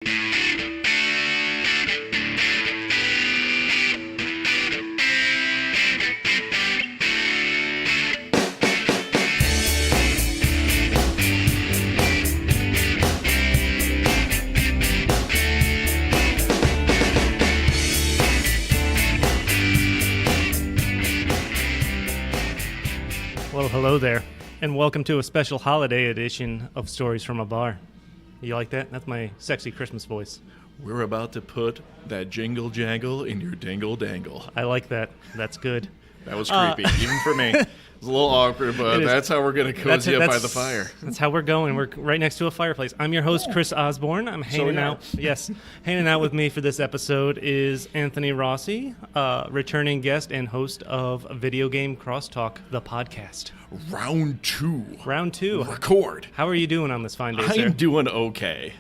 Well, hello there, and welcome to a special holiday edition of Stories from a Bar. You like that? That's my sexy Christmas voice. We're about to put that jingle jangle in your dingle dangle. I like that. That's good. That was creepy, even for me. It's a little awkward, but that's how we're going to cozy up by the fire. That's how we're going. We're right next to a fireplace. I'm your host, Chris Osborne. I'm hanging out. Yes, hanging out with me for this episode is Anthony Rossi, returning guest and host of Videgame Crosstalk, the podcast. Round two. Record. How are you doing on this fine day, sir? I'm doing okay.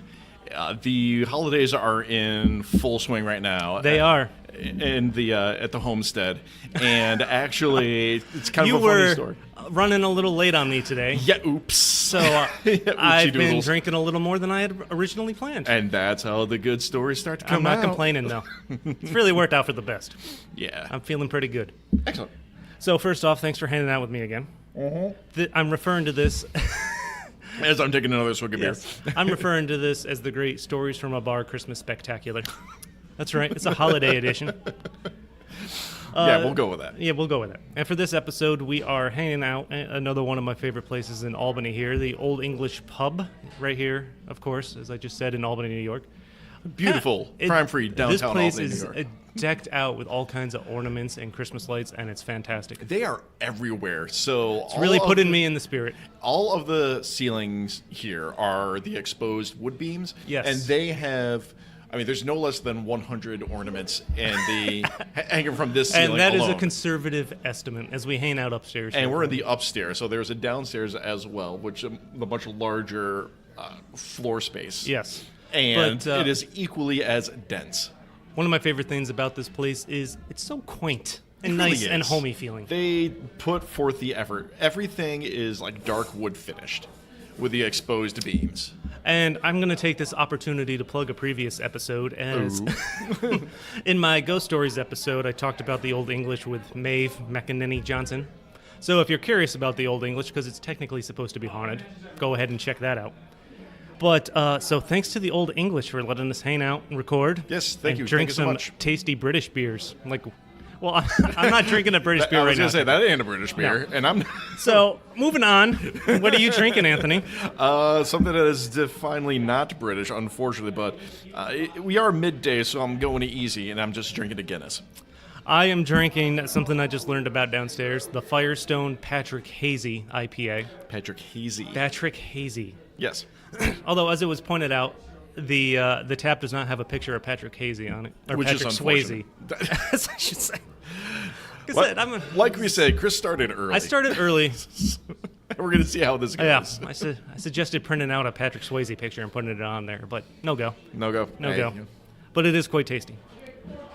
The holidays are in full swing right now. They are. In the at the homestead, and actually, it's kind of a funny story. You were running a little late on me today. Yeah, oops. So I've been drinking a little more than I had originally planned. And that's how the good stories start to come out. I'm not complaining, though. It's really worked out for the best. Yeah. I'm feeling pretty good. Excellent. So first off, thanks for hanging out with me again. I'm referring to this... As I'm taking another swig of beer. I'm referring to this as the Great Stories from a Bar Christmas Spectacular. That's right. It's a holiday edition. Yeah, we'll go with that. Yeah, we'll go with that. And for this episode, we are hanging out at another one of my favorite places in Albany here, the Olde English Pub, right here, of course, as I just said, in Albany, New York. Beautiful, crime-free downtown Albany, New York. This place is decked out with all kinds of ornaments and Christmas lights, and it's fantastic. They are everywhere, so... It's really putting me in the spirit. All of the ceilings here are the exposed wood beams. Yes. And they have... I mean, there's no less than 100 ornaments in the hanging from this ceiling And that alone. is a conservative estimate as we hang out upstairs. And we're in the upstairs, so there's a downstairs as well, which is a much larger floor space. Yes. And it is equally as dense. One of my favorite things about this place is it's so quaint and really nice is. and homey feeling. They put forth the effort. Everything is like dark wood finished with the exposed beams. And I'm going to take this opportunity to plug a previous episode. As in my Ghost Stories episode, I talked about the Olde English with Maeve McEnany Johnson. So if you're curious about the Olde English, because it's technically supposed to be haunted, go ahead and check that out. But so thanks to the Olde English for letting us hang out and record. Yes, thank you. Drink thank you so some much. Tasty British beers. Well, I'm not drinking a British beer right now. I was going to say, that ain't a British beer, and I'm... So, moving on. What are you drinking, Anthony? Something that is definitely not British, unfortunately, but we are midday, so I'm going easy, and I'm just drinking a Guinness. I am drinking something I just learned about downstairs, the Firestone Patrick Hazy IPA. Patrick Hazy. Yes. Although, as it was pointed out, the tap does not have a picture of Patrick Hazy on it, or which Patrick is Swayze, as I should say. Like we said, Chris started early. I started early. We're going to see how this goes. Yeah, I suggested printing out a Patrick Swayze picture and putting it on there, but no go. No go. But it is quite tasty.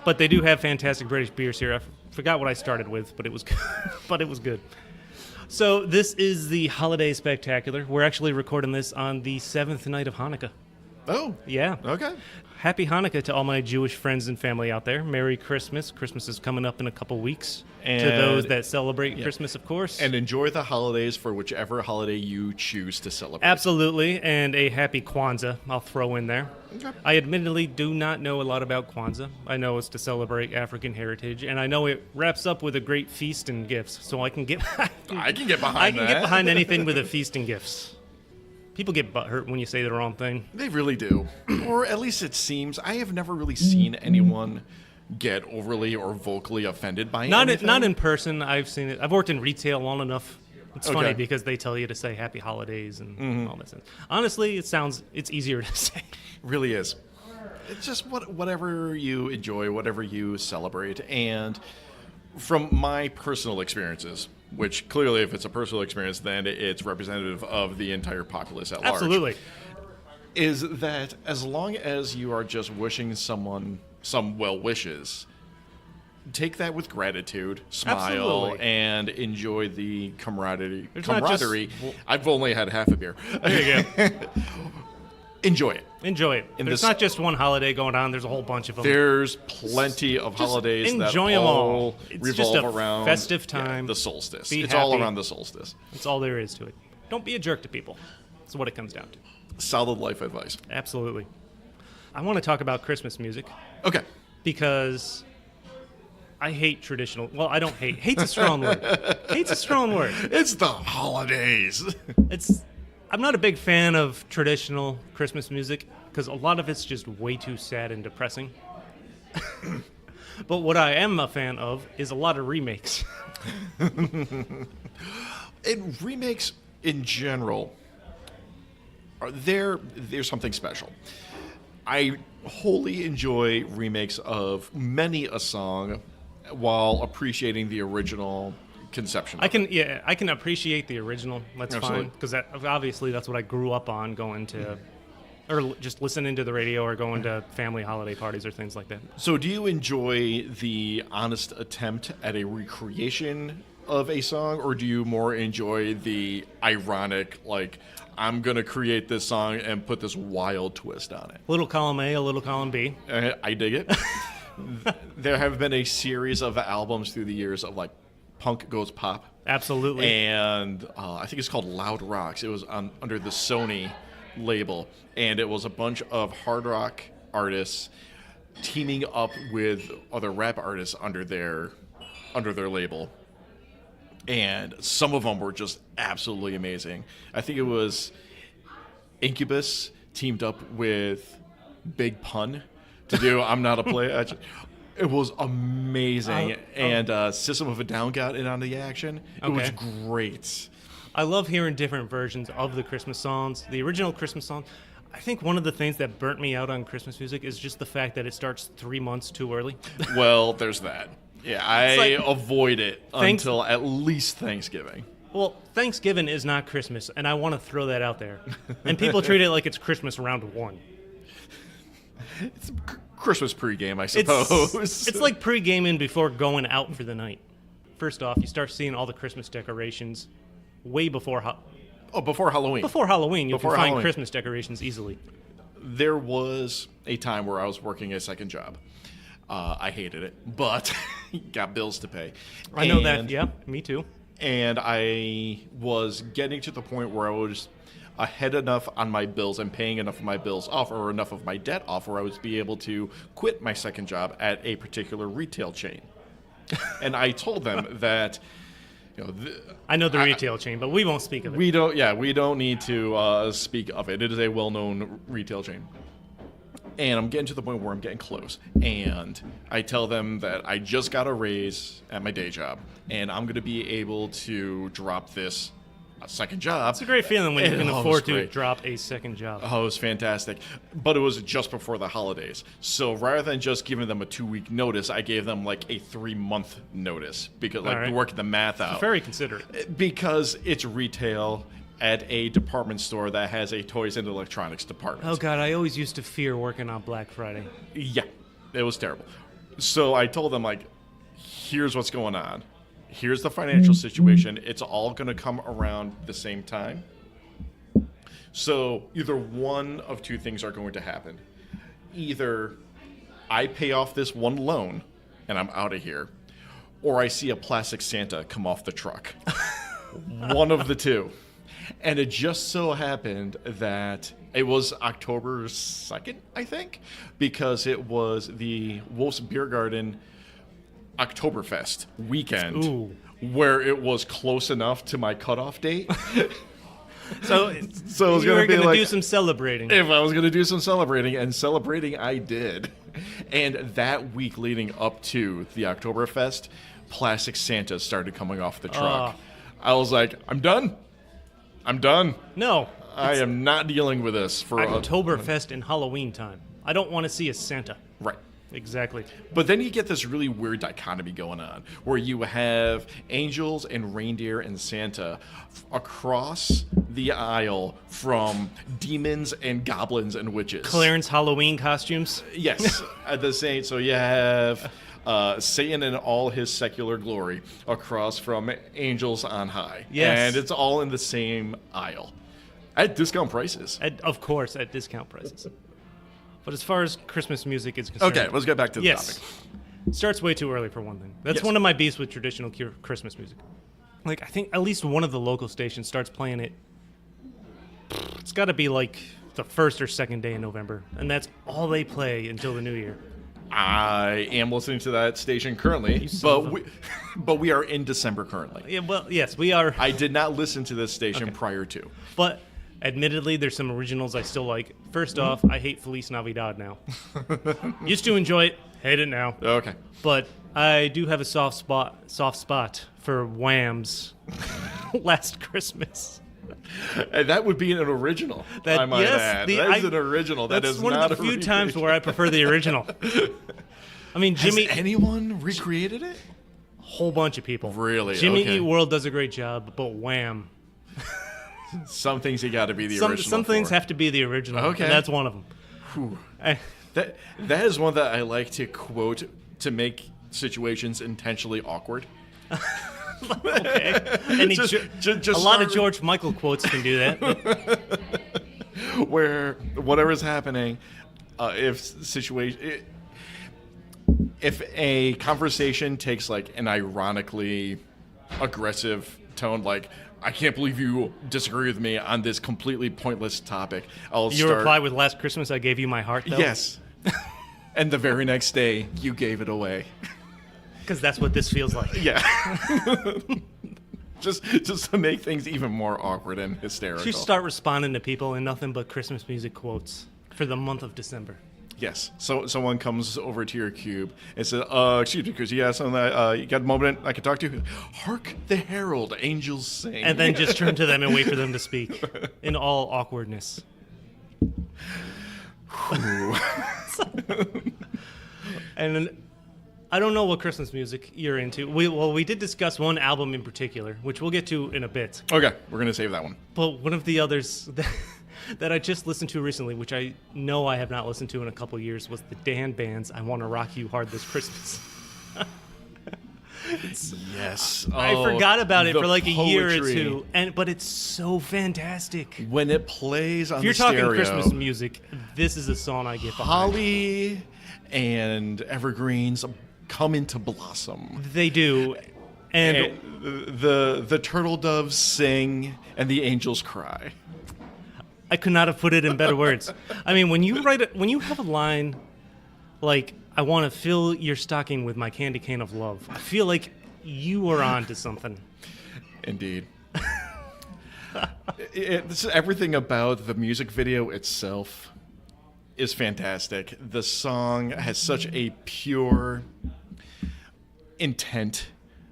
But they do have fantastic British beers here. I forgot what I started with, but it was good. But it was good. So this is the Holiday Spectacular. We're actually recording this on the 7th night of Hanukkah. Oh. Yeah. Okay. Happy Hanukkah to all my Jewish friends and family out there. Merry Christmas. Christmas is coming up in a couple weeks. And to those that celebrate Christmas, of course. And enjoy the holidays for whichever holiday you choose to celebrate. Absolutely. And a happy Kwanzaa I'll throw in there. Okay. I admittedly do not know a lot about Kwanzaa. I know it's to celebrate African heritage. And I know it wraps up with a great feast and gifts. So I can get behind anything with a feast and gifts. People get butthurt when you say the wrong thing. They really do. Or at least it seems. I have never really seen anyone get overly or vocally offended by anything. Not in person. I've seen it. I've worked in retail long enough. It's funny because they tell you to say happy holidays and all that stuff. Honestly, it's easier to say. It really is. It's just whatever you enjoy, whatever you celebrate. And from my personal experiences, which clearly if it's a personal experience, then it's representative of the entire populace at large. Absolutely. Is that as long as you are just wishing someone some well wishes, take that with gratitude, smile, Absolutely. and enjoy the camaraderie. Not just, I've only had half a beer. There you go. enjoy it. Enjoy it. There's not just one holiday going on. There's a whole bunch of them. There's plenty of holidays that all It's revolve just a around festive time. the solstice. Be It's happy. all around the solstice. That's all there is to it. Don't be a jerk to people. That's what it comes down to. Solid life advice. Absolutely. I want to talk about Christmas music Okay. because I hate traditional. Well, I don't hate. Hate's a strong word. Hate's a strong word. It's the holidays. I'm not a big fan of traditional Christmas music because a lot of it's just way too sad and depressing. But what I am a fan of is a lot of remakes. And remakes in general, they're something special. I wholly enjoy remakes of many a song while appreciating the original conception. I can appreciate the original. That's Absolutely. fine because obviously that's what I grew up on, going to, or just listening to the radio or going to family holiday parties or things like that. So do you enjoy the honest attempt at a recreation of a song, or do you more enjoy the ironic, like, I'm going to create this song and put this wild twist on it? Little column A, a little column B. I dig it. There have been a series of albums through the years of, like, punk goes pop. Absolutely. And I think it's called Loud Rocks. It was under the Sony label, and it was a bunch of hard rock artists teaming up with other rap artists under their label. And some of them were just absolutely amazing. I think it was Incubus teamed up with Big Pun to do I'm Not a Player. It was amazing. And System of a Down got in on the action. It was great. I love hearing different versions of the Christmas songs. The original Christmas song, I think one of the things that burnt me out on Christmas music is just the fact that it starts 3 months too early. Well, there's that. Yeah, I avoid it until at least Thanksgiving. Well, Thanksgiving is not Christmas, and I want to throw that out there. And people treat it like it's Christmas round one. It's Christmas pregame, I suppose. It's like pre-gaming before going out for the night. First off, you start seeing all the Christmas decorations way before before Halloween. Before Halloween, you can find Halloween. Christmas decorations easily. There was a time where I was working a second job. I hated it, but got bills to pay. I know that. Yeah, me too. And I was getting to the point where I was ahead enough on my bills and paying enough of my bills off, or enough of my debt off, where I would be able to quit my second job at a particular retail chain. And I told them that, I know the retail chain, but we won't speak of it. We don't need to speak of it. It is a well-known retail chain. And I'm getting to the point where I'm getting close. And I tell them that I just got a raise at my day job, and I'm going to be able to drop this second job. It's a great feeling when you can afford to great. drop a second job. Oh, it was fantastic. But it was just before the holidays. So rather than just giving them a 2-week notice, I gave them like a 3-month notice, because working the math out. Very considerate. Because it's retail at a department store that has a toys and electronics department. Oh, God, I always used to fear working on Black Friday. Yeah, it was terrible. So I told them, like, here's what's going on. Here's the financial situation. It's all going to come around the same time. So either one of two things are going to happen. Either I pay off this one loan and I'm out of here, or I see a plastic Santa come off the truck. One of the two. And it just so happened that it was October 2nd, I think, because it was the Wolf's Beer Garden Oktoberfest weekend. Ooh. Where it was close enough to my cutoff date. So I was you were going to to do some celebrating. If I was going to do some celebrating, and celebrating I did. And that week leading up to the Oktoberfest, plastic Santas started coming off the truck. I was like, I'm done. No. I am not dealing with this for Oktoberfest in Halloween time. I don't want to see a Santa. Right. Exactly. But then you get this really weird dichotomy going on, where you have angels and reindeer and Santa across the aisle from demons and goblins and witches. Clarence Halloween costumes. Yes, at the same. So you have Satan in all his secular glory across from angels on high. Yes. And it's all in the same aisle. At discount prices. Of course, at discount prices. But as far as Christmas music is concerned... Okay, let's get back to the topic. Starts way too early for one thing. That's Yes. one of my beefs with traditional Christmas music. Like, I think at least one of the local stations starts playing it. It's got to be like the first or second day in November, and that's all they play until the new year. I am listening to that station currently, but we are in December currently. Yeah, well, yes, we are. I did not listen to this station prior to. But admittedly, there's some originals I still like. First off, I hate Feliz Navidad now. Used to enjoy it, hate it now. Okay. But I do have a soft spot for Wham's Last Christmas. And that would be an original. I might add. That is an original. That is one not of the a few times where I prefer the original. I mean, Jimmy. Has anyone recreated it? A whole bunch of people. Really? Jimmy Okay. Eat World does a great job, but Wham. Some things you got to be the original. Some things have to be the original. Okay. And that's one of them. That is one that I like to quote to make situations intentionally awkward. Okay. And a lot of George Michael quotes can do that. Where whatever's happening, if a conversation takes like an ironically aggressive tone, like I can't believe you disagree with me on this completely pointless topic, You reply with Last Christmas I gave you my heart, though? Yes. And the very next day, you gave it away. Because that's what this feels like. Yeah. just to make things even more awkward and hysterical. You start responding to people in nothing but Christmas music quotes for the month of December. Yes. So someone comes over to your cube and says, excuse me, Chris, you got a moment I can talk to you? Hark the herald angels sing. And then just turn to them and wait for them to speak in all awkwardness. And then, I don't know what Christmas music you're into. We did discuss one album in particular, which we'll get to in a bit. Okay, we're going to save that one. But one of the others that I just listened to recently, which I know I have not listened to in a couple years, was the Dan Band's I Want to Rock You Hard This Christmas. Yes. I forgot about it for like poetry. a year or two, but it's so fantastic. When it plays on If you're the talking stereo, Christmas music, this is a song I get behind. Holly and evergreens come into blossom. They do. And the turtle doves sing and the angels cry. I could not have put it in better words. I mean, when you have a line like, I want to fill your stocking with my candy cane of love, I feel like you are on to something. Indeed. Everything about the music video itself is fantastic. The song has such a pure intent.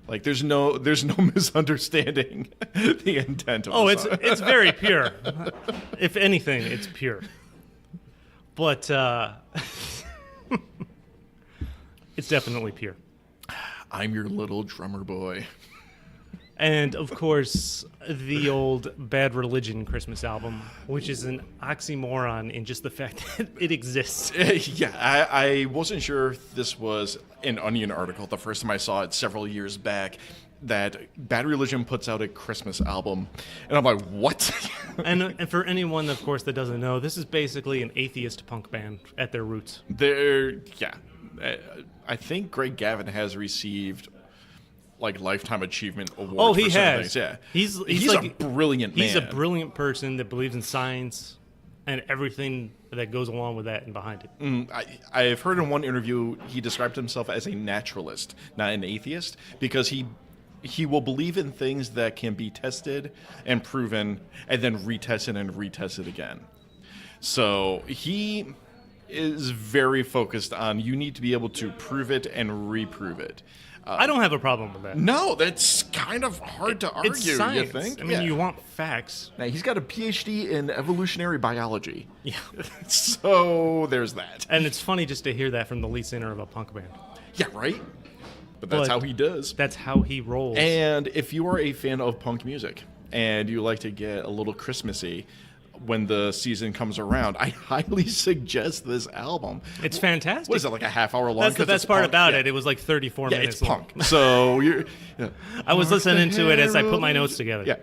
Like there's no misunderstanding the intent of the song. It's very pure. If anything, it's pure. But it's definitely pure. I'm your little drummer boy. And of course, the old Bad Religion Christmas album, which is an oxymoron in just the fact that it exists. Yeah, I wasn't sure if this was an Onion article the first time I saw it several years back, that Bad Religion puts out a Christmas album. And I'm like, what? And for anyone, of course, that doesn't know, this is basically an atheist punk band at their roots. I think Greg Gavin has received like Lifetime Achievement Award. Oh, he for has. Yeah, He's like, a brilliant man. He's a brilliant person that believes in science and everything that goes along with that and behind it. I've heard in one interview he described himself as a naturalist, not an atheist, because he will believe in things that can be tested and proven and then retested and retested again. So he is very focused on you need to be able to prove it and reprove it. I don't have a problem with that. No, that's kind of hard to argue, It's science. you think? I mean, you want facts. Now, he's got a PhD in evolutionary biology. Yeah. So there's that. And it's funny just to hear that from the lead singer of a punk band. Yeah, right? But that's how he does. That's how he rolls. And if you are a fan of punk music and you like to get a little Christmassy when the season comes around, I highly suggest this album. It's fantastic. What is it, like a half hour long? That's the best part about it. It was like 34 minutes it's long. punk. So you're... I was listening to it as I put my notes together. Yeah,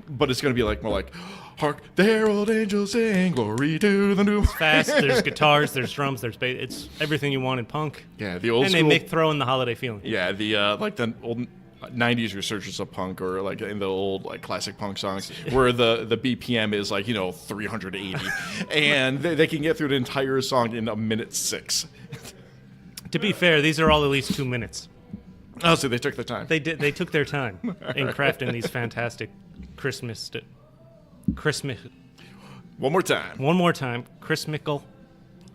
but it's going to be like more like, Hark, the herald angels sing, glory to the new. Fast. There's guitars. There's drums. There's bass. It's everything you want in punk. Yeah, the old and school. they throw in the holiday feeling. Yeah, the like the old 90s resurgence of punk, or like in the old like classic punk songs where the BPM is like 380 and they can get through the entire song in 1:06. To be fair, these are all at least 2 minutes. Oh, so they took their time. They did. They took their time in crafting these fantastic Christmas. One more time. One more time, Chrismickle.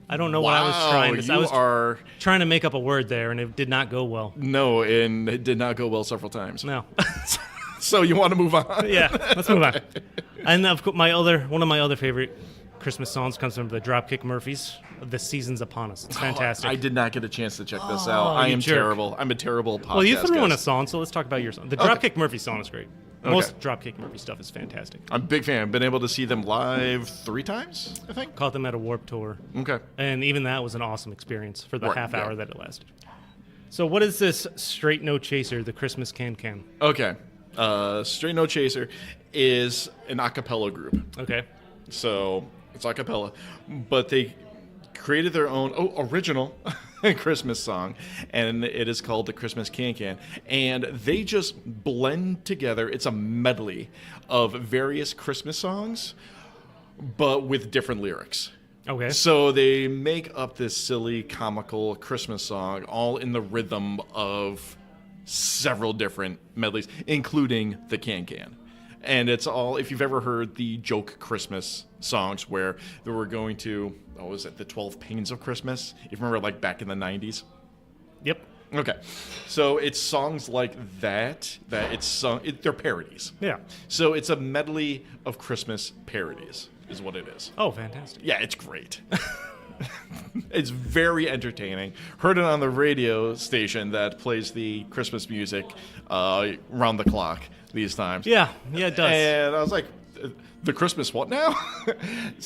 I don't know what I was trying to say. I was trying to make up a word there, and it did not go well. No, and it did not go well several times. No. So you want to move on? Yeah, let's move on. And of course, one of my other favorite Christmas songs comes from the Dropkick Murphys. The Season's Upon Us. It's fantastic. I did not get a chance to check this out. I am jerk. terrible. I'm a terrible podcast Well, you threw in a guest. song, so let's talk about your song. The Okay. Dropkick Murphy song is great. Most Dropkick Murphy stuff is fantastic. I'm a big fan. I've been able to see them live 3 times, I think. Caught them at a Warped Tour. Okay. And even that was an awesome experience for the Right, half yeah. hour that it lasted. So what is this Straight No Chaser, the Christmas Can? Okay. Straight No Chaser is an a cappella group. Okay. So it's a cappella. But they created their own original Christmas song, and it is called the Christmas Can. And they just blend together. It's a medley of various Christmas songs, but with different lyrics. Okay. So they make up this silly, comical Christmas song, all in the rhythm of several different medleys, including the Can. And it's all, if you've ever heard the joke Christmas songs where they were going to, was it the 12 Pains of Christmas? If you remember, like back in the 90s? Yep. Okay. So it's songs like that it's sung, they're parodies. Yeah. So it's a medley of Christmas parodies, is what it is. Oh, fantastic. Yeah, it's great. It's very entertaining. Heard it on the radio station that plays the Christmas music round the clock these times. Yeah, it does. And I was like, the Christmas what now?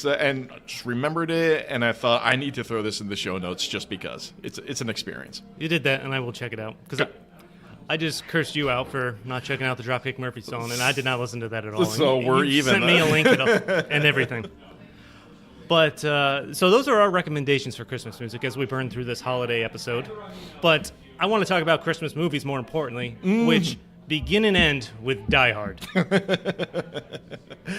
And I just remembered it, and I thought I need to throw this in the show notes just because it's an experience. You did that, and I will check it out. Because I just cursed you out for not checking out the Dropkick Murphy song, and I did not listen to that at all. So And we're you even. sent me a link and everything. But, so those are our recommendations for Christmas music as we burn through this holiday episode. But I want to talk about Christmas movies more importantly, which begin and end with Die Hard.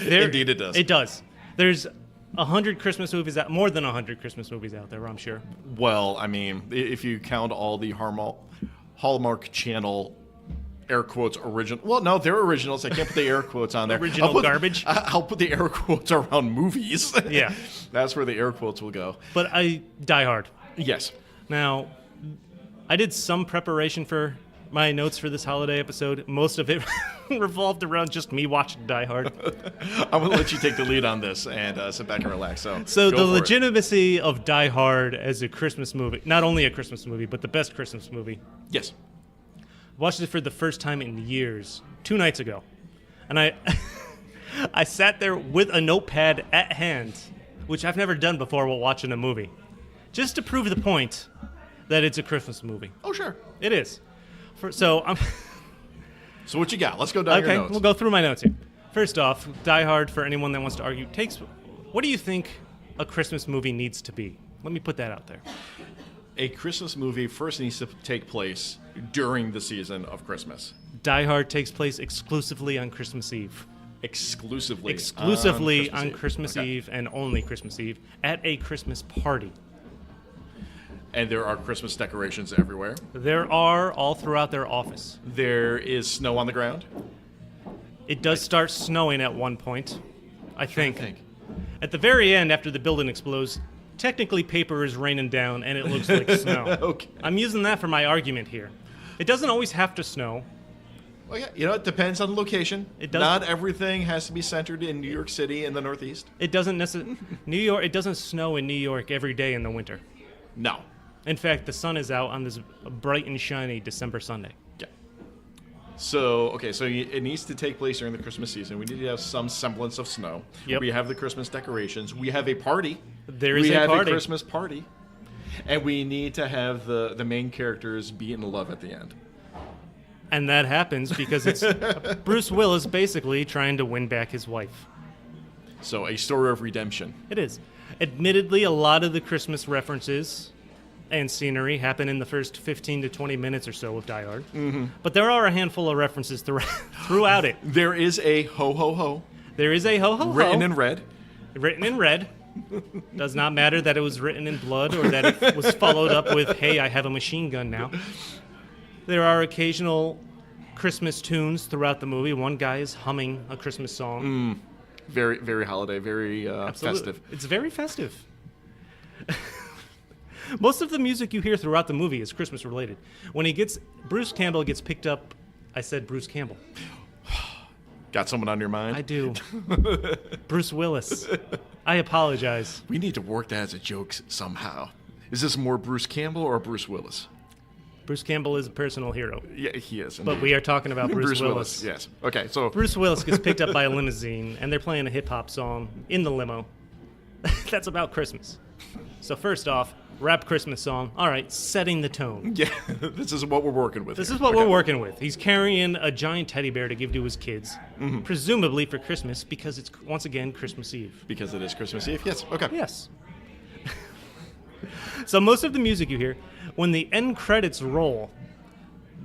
Indeed it does. It does. There's 100 Christmas movies out, more than 100 Christmas movies out there, I'm sure. Well, I mean, if you count all the Hallmark Channel air quotes original. Well, no, they're originals. I can't put the air quotes on there. Garbage. I'll put the air quotes around movies. Yeah. That's where the air quotes will go. But Die Hard. Yes. Now, I did some preparation for my notes for this holiday episode. Most of it revolved around just me watching Die Hard. I'm going to let you take the lead on this and sit back and relax. So go the for it. legitimacy of Die Hard as a Christmas movie, not only a Christmas movie, but the best Christmas movie. Yes. Watched it for the first time in years, 2 nights ago. And I sat there with a notepad at hand, which I've never done before while watching a movie, just to prove the point that it's a Christmas movie. Oh, sure. It is. So what you got? Let's go down your notes. We'll go through my notes here. First off, Die Hard, for anyone that wants to argue, what do you think a Christmas movie needs to be? Let me put that out there. A Christmas movie first needs to take place during the season of Christmas. Die Hard takes place exclusively on Christmas Eve. Exclusively on Christmas Okay. Eve and only Christmas Eve at a Christmas party. And there are Christmas decorations everywhere. There are all throughout their office. There is snow on the ground. It does start snowing at one point, I think. At the very end, after the building explodes, technically paper is raining down and it looks like snow. Okay. I'm using that for my argument here. It doesn't always have to snow. Well, yeah, it depends on the location. It does. Not everything has to be centered in New York City in the Northeast. It doesn't necessarily. New York. It doesn't snow in New York every day in the winter. No. In fact, the sun is out on this bright and shiny December Sunday. Yeah. So it needs to take place during the Christmas season. We need to have some semblance of snow. Yep. We have the Christmas decorations. We have a party. There is we a have party. a Christmas party. And we need to have the main characters be in love at the end. And that happens because it's Bruce Willis basically trying to win back his wife. So a story of redemption. It is. Admittedly, a lot of the Christmas references and scenery happen in the first 15 to 20 minutes or so of Die Hard. Mm-hmm. But there are a handful of references throughout it. There is a ho ho ho. There is a ho ho ho. Written in red. Written in red. Does not matter that it was written in blood or that it was followed up with, hey, I have a machine gun now. There are occasional Christmas tunes throughout the movie. One guy is humming a Christmas song. Very, very holiday, very festive. It's very festive. Most of the music you hear throughout the movie is Christmas related. When Bruce Campbell gets picked up, I said Bruce Campbell. Got someone on your mind? I do. Bruce Willis. I apologize. We need to work that as a joke somehow. Is this more Bruce Campbell or Bruce Willis? Bruce Campbell is a personal hero. Yeah, he is. But we are talking about Bruce Willis. Yes. Okay, so Bruce Willis gets picked up by a limousine, and they're playing a hip-hop song in the limo. That's about Christmas. So first off, rap Christmas song. All right, setting the tone. yeah, this is what we're working with. This is what we're working with. He's carrying a giant teddy bear to give to his kids, presumably for Christmas, because it's, once again, Christmas Eve. Because it is Christmas Eve? Yes, okay. Yes. So most of the music you hear, when the end credits roll,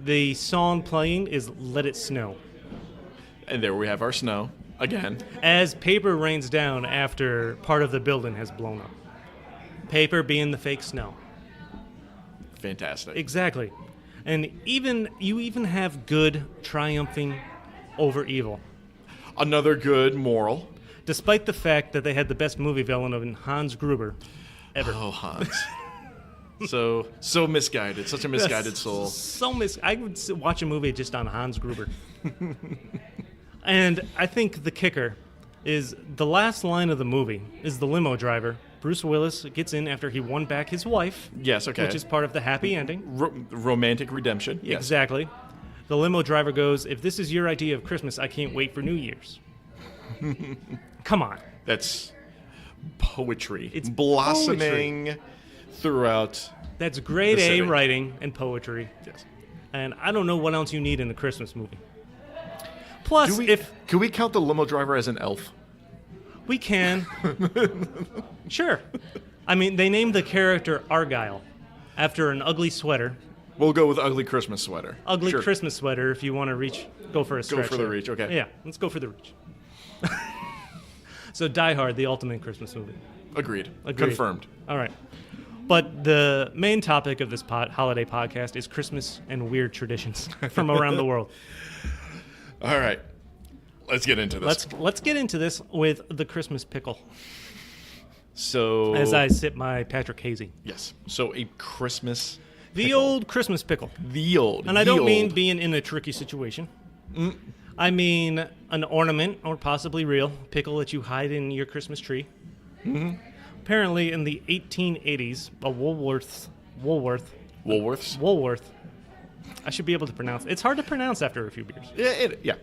the song playing is Let It Snow. And there we have our snow, again. As paper rains down after part of the building has blown up. Paper being the fake snow. Fantastic. Exactly. And you even have good triumphing over evil. Another good moral. Despite the fact that they had the best movie villain of Hans Gruber ever. Oh, Hans. so misguided. Such a misguided soul. I would watch a movie just on Hans Gruber. And I think the kicker is the last line of the movie is the limo driver. Bruce Willis gets in after he won back his wife. Yes, okay. Which is part of the happy ending. Romantic redemption. Yes. Exactly. The limo driver goes, if this is your idea of Christmas, I can't wait for New Year's. Come on. That's poetry. It's blossoming throughout. That's grade A writing and poetry. Yes. And I don't know what else you need in a Christmas movie. Plus, can we count the limo driver as an elf? We can. Sure. I mean, they named the character Argyle after an ugly sweater. We'll go with ugly Christmas sweater. Ugly sure. Christmas sweater if you want to go for a stretch. Go for the reach, okay. Yeah, let's go for the reach. So Die Hard, the ultimate Christmas movie. Agreed. Confirmed. All right. But the main topic of this holiday podcast is Christmas and weird traditions from around the world. All right. Let's get into this. Let's get into this with the Christmas pickle. So as I sip my Patrick Hazy. Yes. So a Christmas The old Christmas pickle. And I don't mean being in a tricky situation. I mean an ornament or possibly real pickle that you hide in your Christmas tree. Mm-hmm. Apparently in the 1880s, a Woolworths. I should be able to pronounce it. It's hard to pronounce after a few beers. Yeah.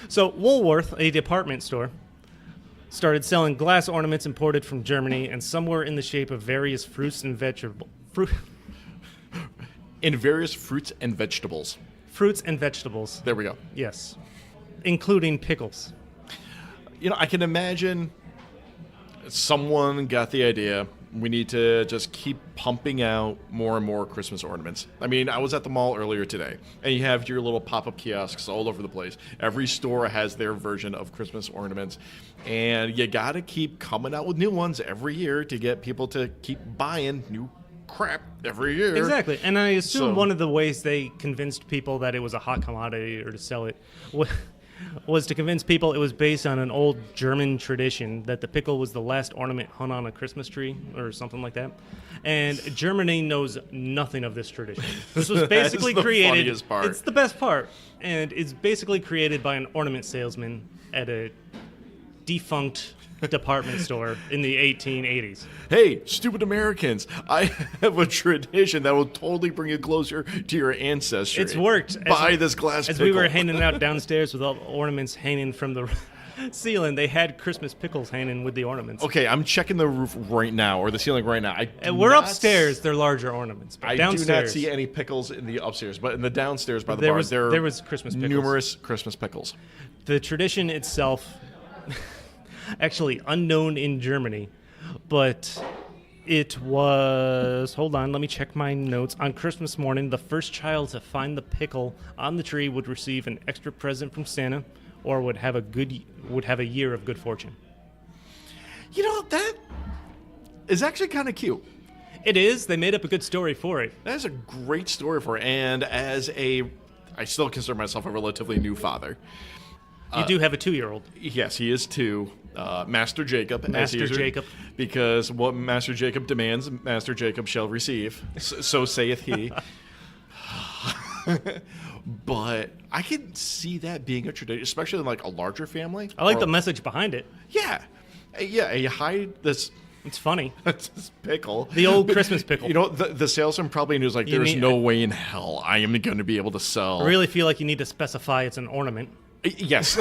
So Woolworth, a department store, started selling glass ornaments imported from Germany and somewhere in the shape of various fruits and vegetables. In various fruits and vegetables. Fruits and vegetables. There we go. Yes. Including pickles. You know, I can imagine someone got the idea. We need to just keep pumping out more and more Christmas ornaments. I mean, I was at the mall earlier today, and you have your little pop-up kiosks all over the place. Every store has their version of Christmas ornaments, and you got to keep coming out with new ones every year to get people to keep buying new crap every year. Exactly, and I assume one of the ways they convinced people that it was a hot commodity or to sell it was to convince people it was based on an old German tradition that the pickle was the last ornament hung on a Christmas tree or something like that. And Germany knows nothing of this tradition. This was basically created. Funniest part. It's the best part. And it's basically created by an ornament salesman at a defunct department store in the 1880s. Hey, stupid Americans, I have a tradition that will totally bring you closer to your ancestry. It's worked. Buy this glass pickle. As we were handing out downstairs with all the ornaments hanging from the ceiling, they had Christmas pickles hanging with the ornaments. Okay, I'm checking the roof right now, or the ceiling right now. And we're upstairs. They're larger ornaments. But I downstairs, do not see any pickles in the upstairs, but in the downstairs by the bar, there was Christmas pickles. Numerous Christmas pickles. The tradition itself, actually unknown in Germany, but it was, hold on, let me check my notes. On Christmas morning, the first child to find the pickle on the tree would receive an extra present from Santa, or would have a year of good fortune. You know, that is actually kind of cute. It is. They made up a good story for it. That is a great story for it. And I still consider myself a relatively new father. You do have a 2-year-old. Yes, he is 2. Master Jacob. Master Jacob. Because what Master Jacob demands, Master Jacob shall receive. So saith he. But I can see that being a tradition, especially in like a larger family. I like the message behind it. Yeah. Yeah, you hide this... It's funny. This pickle. The old Christmas pickle. You know, the salesman probably knew, like, there's no way in hell I am going to be able to sell. I really feel like you need to specify it's an ornament. Yes.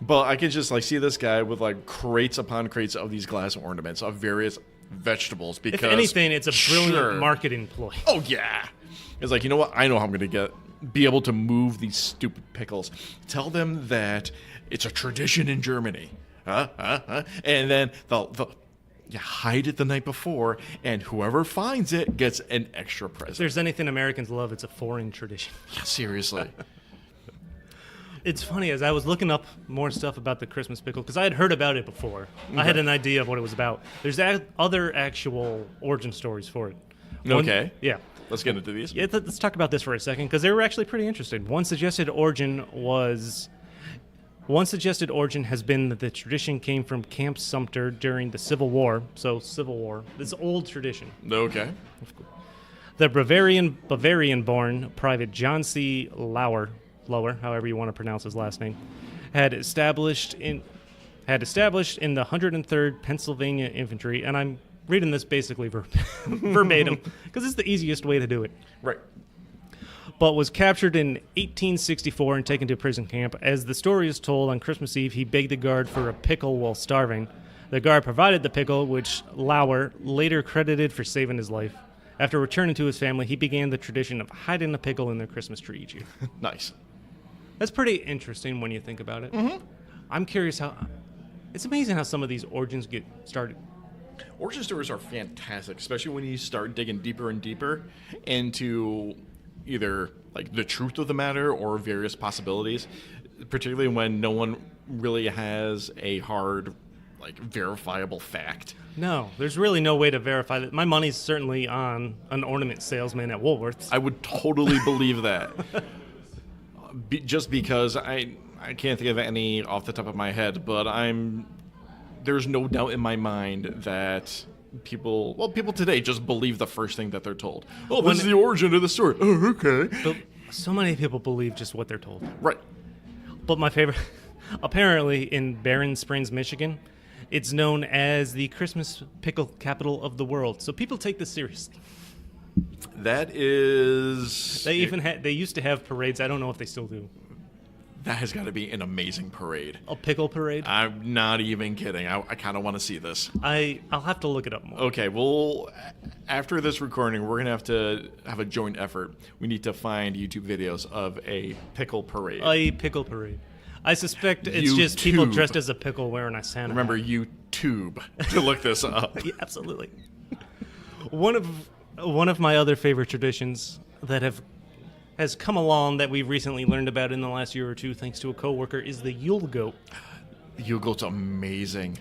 But I can just, like, see this guy with, like, crates upon crates of these glass ornaments of various vegetables. Because, if anything, it's a brilliant marketing ploy. Oh, yeah. It's like, you know what? I know how I'm going to be able to move these stupid pickles. Tell them that it's a tradition in Germany. And then you hide it the night before, and whoever finds it gets an extra present. If there's anything Americans love, it's a foreign tradition. Yeah, seriously. It's funny, as I was looking up more stuff about the Christmas pickle, because I had heard about it before. Okay. I had an idea of what it was about. There's other actual origin stories for it. Okay. Yeah. Let's get into these. Yeah, let's talk about this for a second, because they were actually pretty interesting. One suggested origin has been that the tradition came from Camp Sumter during the Civil War. So, Civil War. This old tradition. Okay. The Bavarian-born Private John C. Lower, however you want to pronounce his last name, had established in the 103rd Pennsylvania Infantry, and I'm reading this basically verbatim, because it's the easiest way to do it. Right. But was captured in 1864 and taken to a prison camp. As the story is told, on Christmas Eve, he begged the guard for a pickle while starving. The guard provided the pickle, which Lauer later credited for saving his life. After returning to his family, he began the tradition of hiding the pickle in their Christmas tree each year. Nice. That's pretty interesting when you think about it. Mm-hmm. I'm curious how... It's amazing how some of these origins get started. Origin stories are fantastic, especially when you start digging deeper and deeper into either like the truth of the matter or various possibilities, particularly when no one really has a hard, like, verifiable fact. No, there's really no way to verify that. My money's certainly on an ornament salesman at Woolworth's. I would totally believe that. Just because I can't think of any off the top of my head, but there's no doubt in my mind that people today just believe the first thing that they're told. Oh, this is the origin of the story. Oh, okay. But so many people believe just what they're told. Right. But my favorite, apparently in Barron Springs, Michigan, it's known as the Christmas pickle capital of the world. So people take this seriously. That is... They used to have parades. I don't know if they still do. That has got to be an amazing parade. A pickle parade? I'm not even kidding. I kind of want to see this. I'll have to look it up more. Okay, well, after this recording, we're going to have a joint effort. We need to find YouTube videos of a pickle parade. A pickle parade. I suspect it's just people dressed as a pickle wearing a Santa hat. Remember, YouTube to look this up. Yeah, absolutely. One of my other favorite traditions that has come along that we've recently learned about in the last year or two thanks to a coworker is the Yule Goat. The Yule Goat's amazing.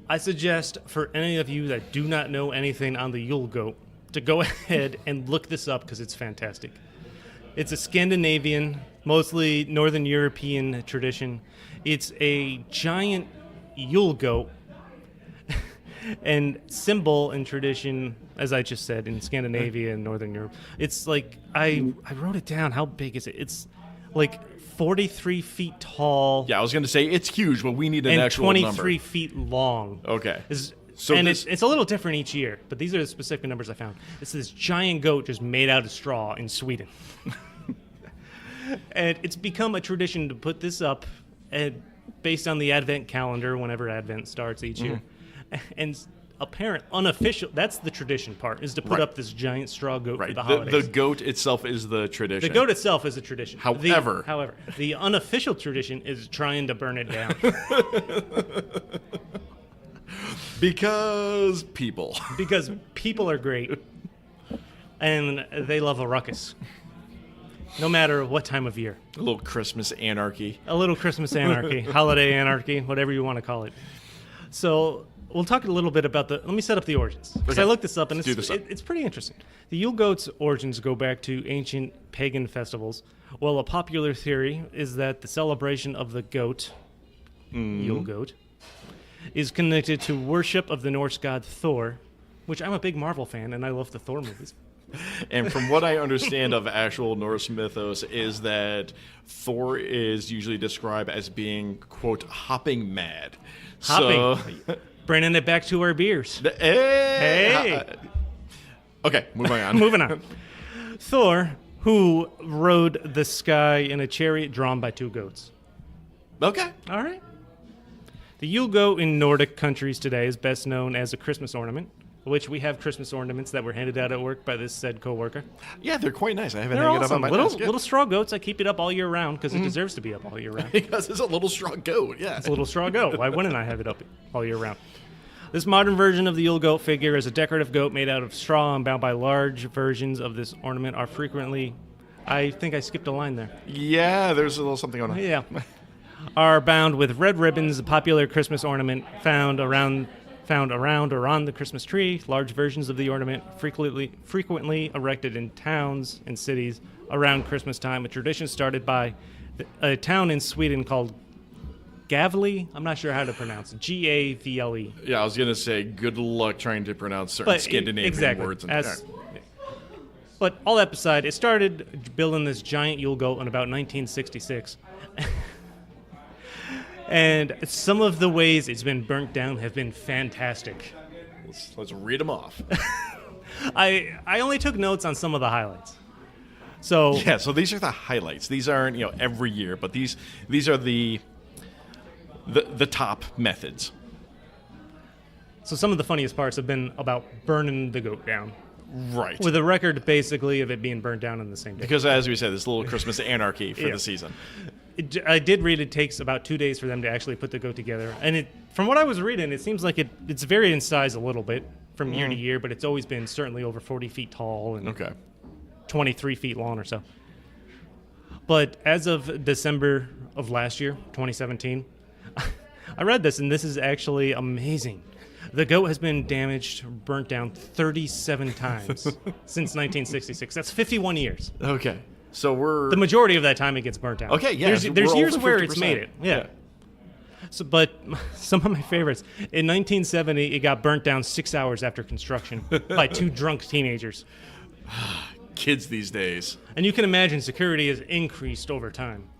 I suggest for any of you that do not know anything on the Yule Goat to go ahead and look this up because it's fantastic. It's a Scandinavian, mostly Northern European tradition. It's a giant Yule Goat and symbol and tradition, as I just said, in Scandinavia and Northern Europe. It's like, I wrote it down. How big is it? It's like 43 feet tall. Yeah, I was going to say it's huge, but we need an actual number. And 23 feet long. Okay. It's a little different each year, but these are the specific numbers I found. It's this giant goat just made out of straw in Sweden. And it's become a tradition to put this up based on the Advent calendar, whenever Advent starts each year. And unofficial, that's the tradition part, is to put up this giant straw goat for the holidays. The goat itself is the tradition. The goat itself is a tradition. However, the unofficial tradition is trying to burn it down. Because people. Because people are great. And they love a ruckus. No matter what time of year. A little Christmas anarchy. A little Christmas anarchy. Holiday anarchy. Whatever you want to call it. So we'll talk a little bit about let me set up the origins. Because I looked this up, and it's pretty interesting. The Yule goat's origins go back to ancient pagan festivals. Well, a popular theory is that the celebration of the goat, Yule goat, is connected to worship of the Norse god Thor, which I'm a big Marvel fan, and I love the Thor movies. And from what I understand of actual Norse mythos is that Thor is usually described as being, quote, hopping mad. Hopping. So, bringing it back to our beers. Hey! Okay, moving on. Moving on. Thor, who rode the sky in a chariot drawn by two goats. Okay. All right. The Yule goat in Nordic countries today is best known as a Christmas ornament, which we have Christmas ornaments that were handed out at work by this said coworker. Yeah, they're quite nice. I haven't hung it up on my desk. Little straw goats. I keep it up all year round because it deserves to be up all year round. Because it's a little straw goat, yeah. It's a little straw goat. Why wouldn't I have it up all year round? This modern version of the Yule goat figure is a decorative goat made out of straw and bound by large versions of this ornament are frequently... I think I skipped a line there. Yeah, there's a little something on it. Yeah. Are bound with red ribbons, a popular Christmas ornament found around or on the Christmas tree. Large versions of the ornament frequently erected in towns and cities around Christmas time. A tradition started by a town in Sweden called Gavle. I'm not sure how to pronounce it. Gavle. Yeah, I was going to say good luck trying to pronounce certain Scandinavian words. But all that beside, it started building this giant Yule goat in about 1966. And some of the ways it's been burnt down have been fantastic. Let's read them off. I only took notes on some of the highlights. So these are the highlights. These aren't every year, but these are the top methods. So some of the funniest parts have been about burning the goat down. Right. With a record basically of it being burnt down in the same day. Because as we said, this little Christmas anarchy for the season. I did read it takes about 2 days for them to actually put the goat together. And from what I was reading, it seems like it's varied in size a little bit from year to year, but it's always been certainly over 40 feet tall and 23 feet long or so. But as of December of last year, 2017, I read this, and this is actually amazing. The goat has been damaged, burnt down 37 times since 1966. That's 51 years. Okay. So the majority of that time it gets burnt down. Okay, yeah. There's years where it's made it. Yeah. So, but some of my favorites. In 1970, it got burnt down 6 hours after construction by two drunk teenagers. Kids these days. And you can imagine security has increased over time.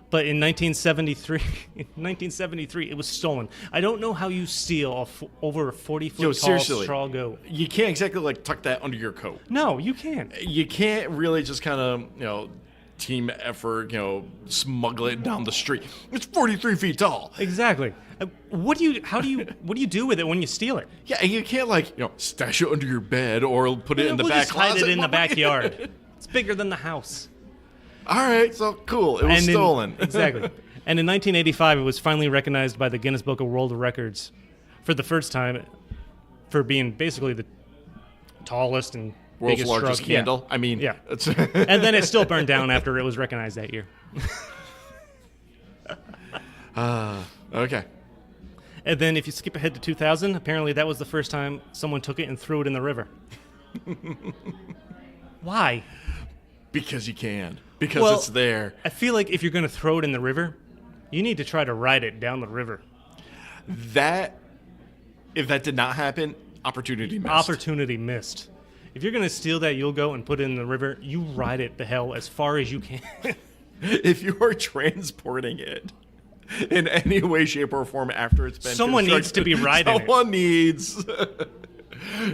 But in 1973, it was stolen. I don't know how you steal over a 40-foot tall straw goat. You can't exactly tuck that under your coat. No, you can't. You can't really just kind of team effort smuggle it down the street. It's 43 feet tall. Exactly. What do you do with it when you steal it? Yeah, and you can't stash it under your bed or put it in the back closet. Hide it in the backyard. It's bigger than the house. All right, so cool. It was stolen. Exactly. And in 1985, it was finally recognized by the Guinness Book of World Records for the first time for being basically the tallest and world's largest candle. Yeah. I mean, yeah. And then it still burned down after it was recognized that year. Okay. And then if you skip ahead to 2000, apparently that was the first time someone took it and threw it in the river. Why? Because you can. Because it's there. I feel like if you're going to throw it in the river, you need to try to ride it down the river. If that did not happen, opportunity missed. Opportunity missed. If you're going to steal that Yule goat and put it in the river, you ride it the hell as far as you can. If you are transporting it in any way, shape, or form after it's been someone needs to be riding Someone needs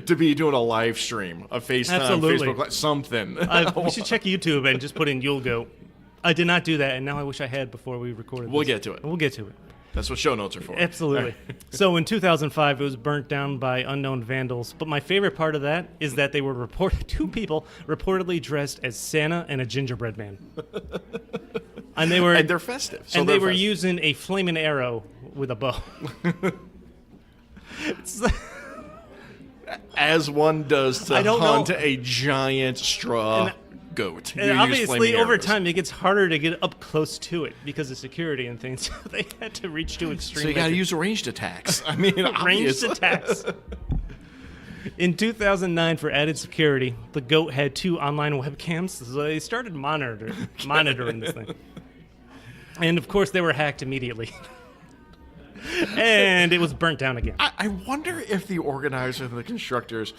to be doing a live stream, a FaceTime, Absolutely. Facebook, something. We should check YouTube and just put in Yule goat. I did not do that, and now I wish I had before we recorded We'll this. get to it. We'll get to it. That's what show notes are for. Absolutely. So in 2005, it was burnt down by unknown vandals. But my favorite part of that is that they were two people reportedly dressed as Santa and a gingerbread man. And they're festive. So they were using a flaming arrow with a bow. As one does to hunt a giant straw goat. And obviously, over time, it gets harder to get up close to it because of security and things. So they had to reach to extreme. So you got to use ranged attacks. I mean, ranged attacks. In 2009, for added security, the goat had 2 online webcams, so they started monitoring this thing. And of course, they were hacked immediately. And it was burnt down again. I wonder if the organizers and the constructors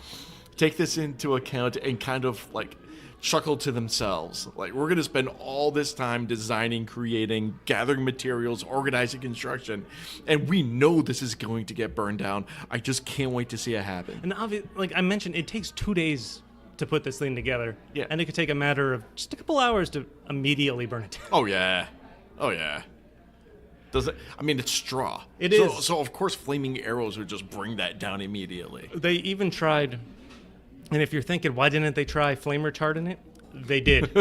take this into account and kind of like chuckle to themselves. Like, we're going to spend all this time designing, creating, gathering materials, organizing construction, and we know this is going to get burned down. I just can't wait to see it happen. And like I mentioned, it takes 2 days to put this thing together. Yeah. And it could take a matter of just a couple hours to immediately burn it down. Oh, yeah. Oh, yeah. Does it? I mean, it's straw. It is. So, of course, flaming arrows would just bring that down immediately. They even tried, and if you're thinking, why didn't they try flame retardant it? They did.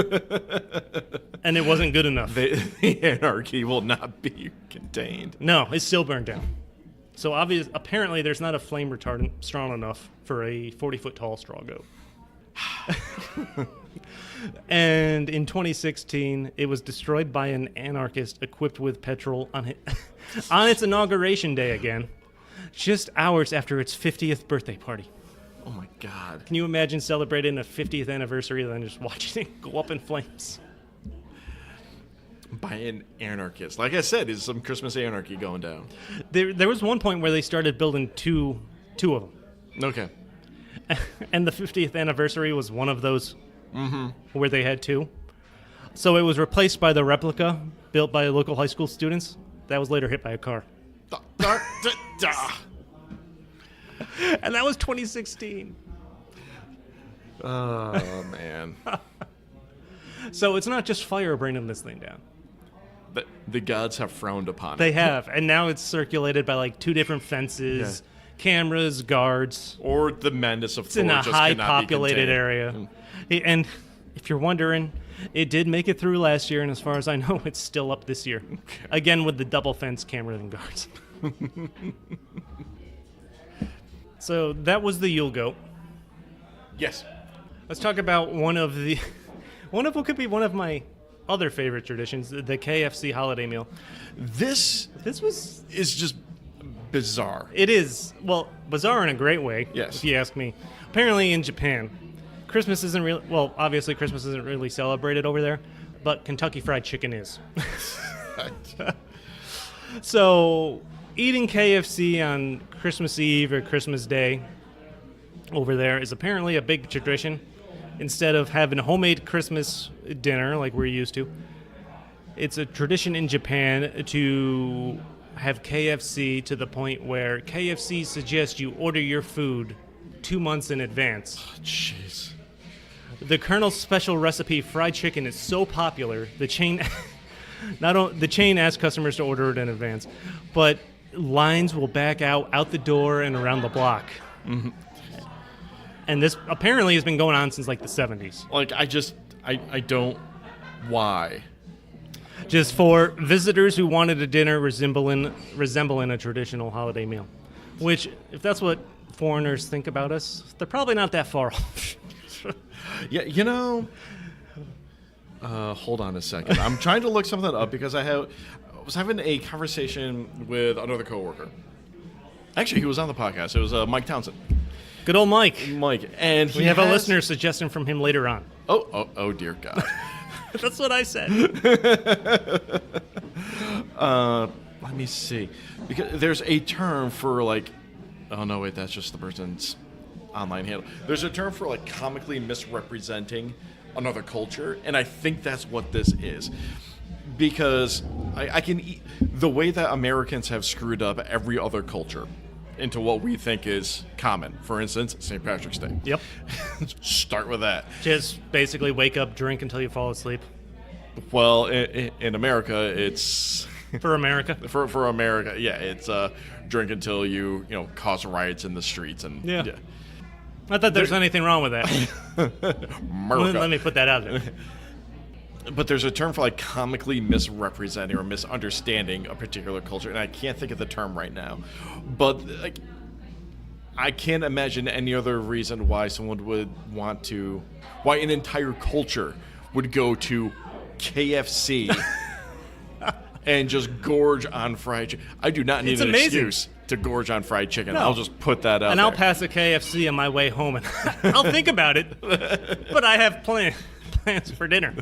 And it wasn't good enough. The anarchy will not be contained. No, it's still burned down. So apparently there's not a flame retardant strong enough for a 40-foot tall straw goat. And in 2016, it was destroyed by an anarchist equipped with petrol on its inauguration day again, just hours after its 50th birthday party. Oh my God. Can you imagine celebrating a 50th anniversary and then just watching it go up in flames? By an anarchist. Like I said, there's some Christmas anarchy going down. There was one point where they started building two of them. Okay. And the 50th anniversary was one of those where they had 2. So it was replaced by the replica built by local high school students. That was later hit by a car. And that was 2016. Oh, man. So it's not just fire bringing this thing down. The gods have frowned upon it. They have. And now it's circulated by like 2 different fences, cameras, guards. Or the madness of It's in a high populated area. And if you're wondering, it did make it through last year, and as far as I know, it's still up this year. Okay. Again, with the double fence cameras and guards. So that was the Yule Goat. Yes. Let's talk about one of what could be one of my other favorite traditions, the KFC holiday meal. This is just bizarre. It is, well, bizarre in a great way, yes, if you ask me. Apparently in Japan, Christmas isn't really, well, obviously Christmas isn't really celebrated over there, but Kentucky Fried Chicken is. So, eating KFC on Christmas Eve or Christmas Day over there is apparently a big tradition. Instead of having a homemade Christmas dinner like we're used to, it's a tradition in Japan to have KFC to the point where KFC suggests you order your food 2 months in advance. Oh, jeez. The Colonel's special recipe fried chicken is so popular, the chain the chain asks customers to order it in advance, but lines will back out the door and around the block. Mm-hmm. And this apparently has been going on since like the 70s. Like, I don't, why? Just for visitors who wanted a dinner resembling a traditional holiday meal. Which, if that's what foreigners think about us, they're probably not that far off. Yeah, you know, hold on a second. I'm trying to look something up because I was having a conversation with another coworker. Actually, he was on the podcast. It was Mike Townsend. Good old Mike. And we have a listener suggestion from him later on. Oh, dear God. That's what I said. Let me see. Because there's a term for like, oh no, wait, that's just the person's online handle. There's a term for like comically misrepresenting another culture, and I think that's what this is. Because I can the way that Americans have screwed up every other culture into what we think is common. For instance, St. Patrick's Day. Yep. Start with that. Just basically wake up, drink until you fall asleep. Well, in America, it's For America? for America. Yeah, it's drink until you cause riots in the streets and Yeah. Not that there's anything wrong with that. America. Let me put that out there. But there's a term for like comically misrepresenting or misunderstanding a particular culture, and I can't think of the term right now. But like, I can't imagine any other reason why someone would want to, why an entire culture would go to KFC and just gorge on fried chicken. I do not need It's an amazing. excuse to gorge on fried chicken. No. I'll just put that out And there. I'll pass a KFC on my way home, and I'll think about it. But I have plans for dinner.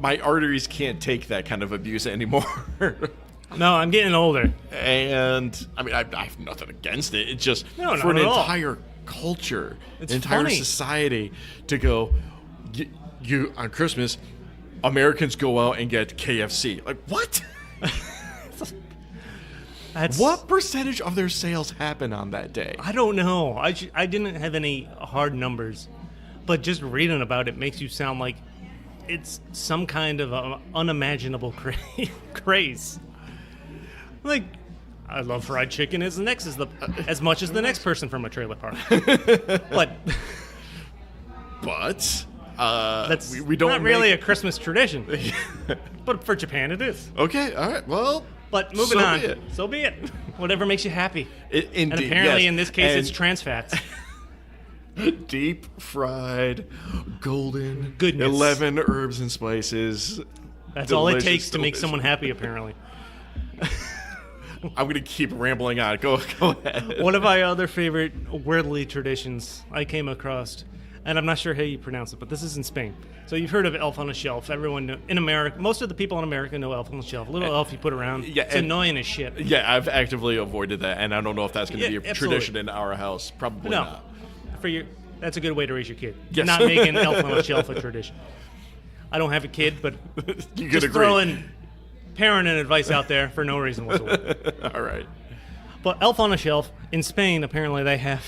My arteries can't take that kind of abuse anymore. No, I'm getting older. And I mean, I have nothing against it. It's just No, for an not at all. entire culture, It's an entire funny. society to go, you on Christmas, Americans go out and get KFC. Like what? That's, What percentage of their sales happen on that day? I don't know. I didn't have any hard numbers, but just reading about it makes you sound like it's some kind of unimaginable craze. Like, I love fried chicken as much as the next person from a trailer park. But that's we don't not really make- a Christmas tradition. But for Japan, it is. Okay, all right. Well, But moving so on, be it. so be it. Whatever makes you happy. Indeed, And apparently, yes. in this case, And it's trans fats. deep fried, golden, Goodness. 11 herbs and spices. That's all it Delicious, takes to make delicious. someone happy, apparently. I'm gonna keep rambling on. Go ahead. One of my other favorite worldly traditions I came across, and I'm not sure how you pronounce it, but this is in Spain. So you've heard of Elf on a Shelf. Everyone in America, most of the people in America know Elf on a Shelf. A little elf you put around. Yeah, It's and- annoying as shit. Yeah, I've actively avoided that, and I don't know if that's going to Yeah, be a absolutely. tradition in our house. Probably No, not. that's a good way to raise your kid. Yes. Not making Elf on a Shelf a tradition. I don't have a kid, but You could just agree. throwing parenting advice out there for no reason whatsoever. All right. But Elf on a Shelf in Spain, apparently they have,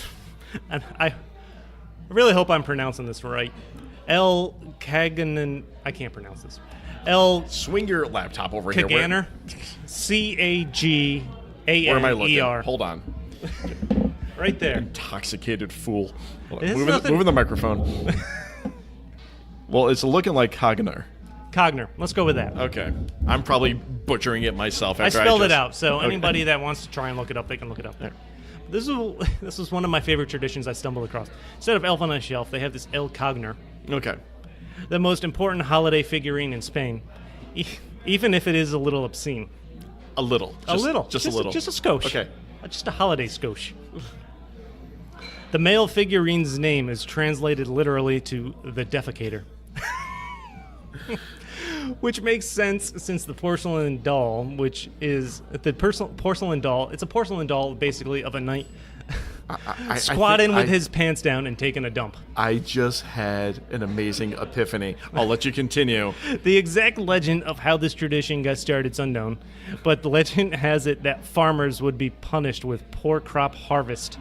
and I really hope I'm pronouncing this right. El Caganer, I can't pronounce this. El Swing your laptop over here. Caganer, Where am I looking? Caganer, Hold on. right there. Intoxicated fool. Hold on. It's Moving, nothing- moving the microphone. Well, it's looking like Caganer. Cogner, let's go with that. Okay. I'm probably butchering it myself. I After spelled it just- out, so Okay. anybody that wants to try and look it up, they can look it up there. This is one of my favorite traditions I stumbled across. Instead of Elf on a Shelf, they have this El Cogner, Okay. the most important holiday figurine in Spain, even if it is a little obscene. A little. A little. Just a little. Just a skosh. Okay. Just a holiday skosh. The male figurine's name is translated literally to the defecator. Which makes sense since the porcelain doll, which is the porcelain doll, it's a porcelain doll basically of a knight squatting with his pants down and taking a dump. I just had an amazing epiphany. I'll let you continue. The exact legend of how this tradition got started is unknown, but the legend has it that farmers would be punished with a poor crop harvest,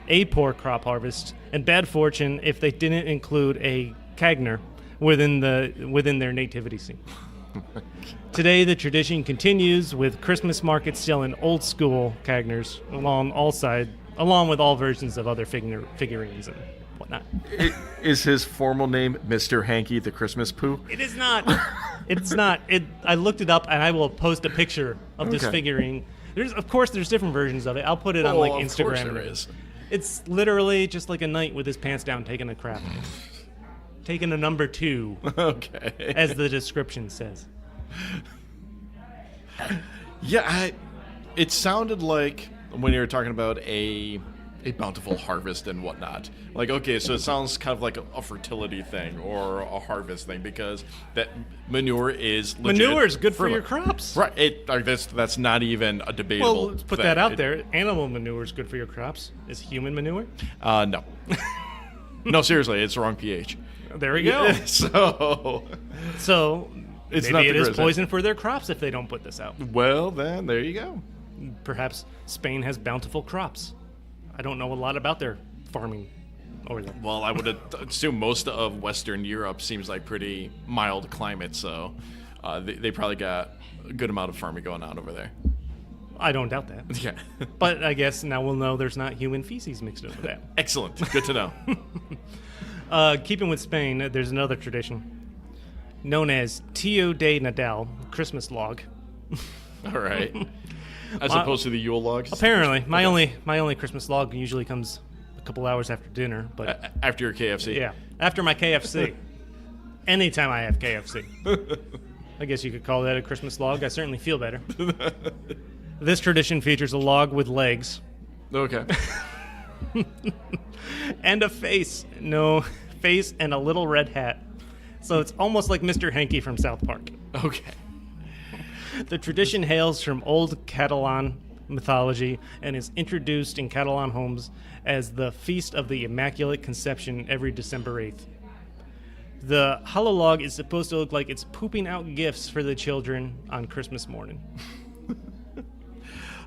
and bad fortune if they didn't include a Cagner within their nativity scene. Today, the tradition continues with Christmas markets selling old school Cagners along with all versions of other figurines and whatnot. Is his formal name Mr. Hanky the Christmas Poo? It is not. It's not. I looked it up, and I will post a picture of this Okay. figurine. There's different versions of it. I'll put it on Oh, like of Instagram. course there is. It's literally just like a knight with his pants down taking a crap. Taking a number 2, Okay. as the description says. Yeah, it sounded like when you were talking about a bountiful harvest and whatnot. Like, okay, so it sounds kind of like a fertility thing or a harvest thing because that manure is legit Manure is good for fertile. your crops. Right. That's not even a debatable. Well, let's put thing. that out there. Animal manure is good for your crops. Is human manure? No. No, seriously, it's the wrong pH. There we go. So, So It's maybe not it the is grizzly. poison for their crops if they don't put this out. well, then there you go. Perhaps Spain has bountiful crops. I don't know a lot about their farming over there? Well, I would assume most of Western Europe seems like pretty mild climate, so they probably got a good amount of farming going on over there. I don't doubt that. Yeah. But I guess now we'll know there's not human feces mixed in with that. Excellent. Good to know. Keeping with Spain, there's another tradition known as Tio de Nadal, Christmas log. All right. As opposed to the Yule logs? Apparently. My only Christmas log usually comes a couple hours after dinner. But after your KFC? Yeah. After my KFC. Anytime I have KFC. I guess you could call that a Christmas log. I certainly feel better. This tradition features a log with legs. Okay. And a face. No, face and a little red hat. So it's almost like Mr. Hanky from South Park. Okay. The tradition hails from old Catalan mythology and is introduced in Catalan homes as the Feast of the Immaculate Conception every December 8th. The hollow log is supposed to look like it's pooping out gifts for the children on Christmas morning.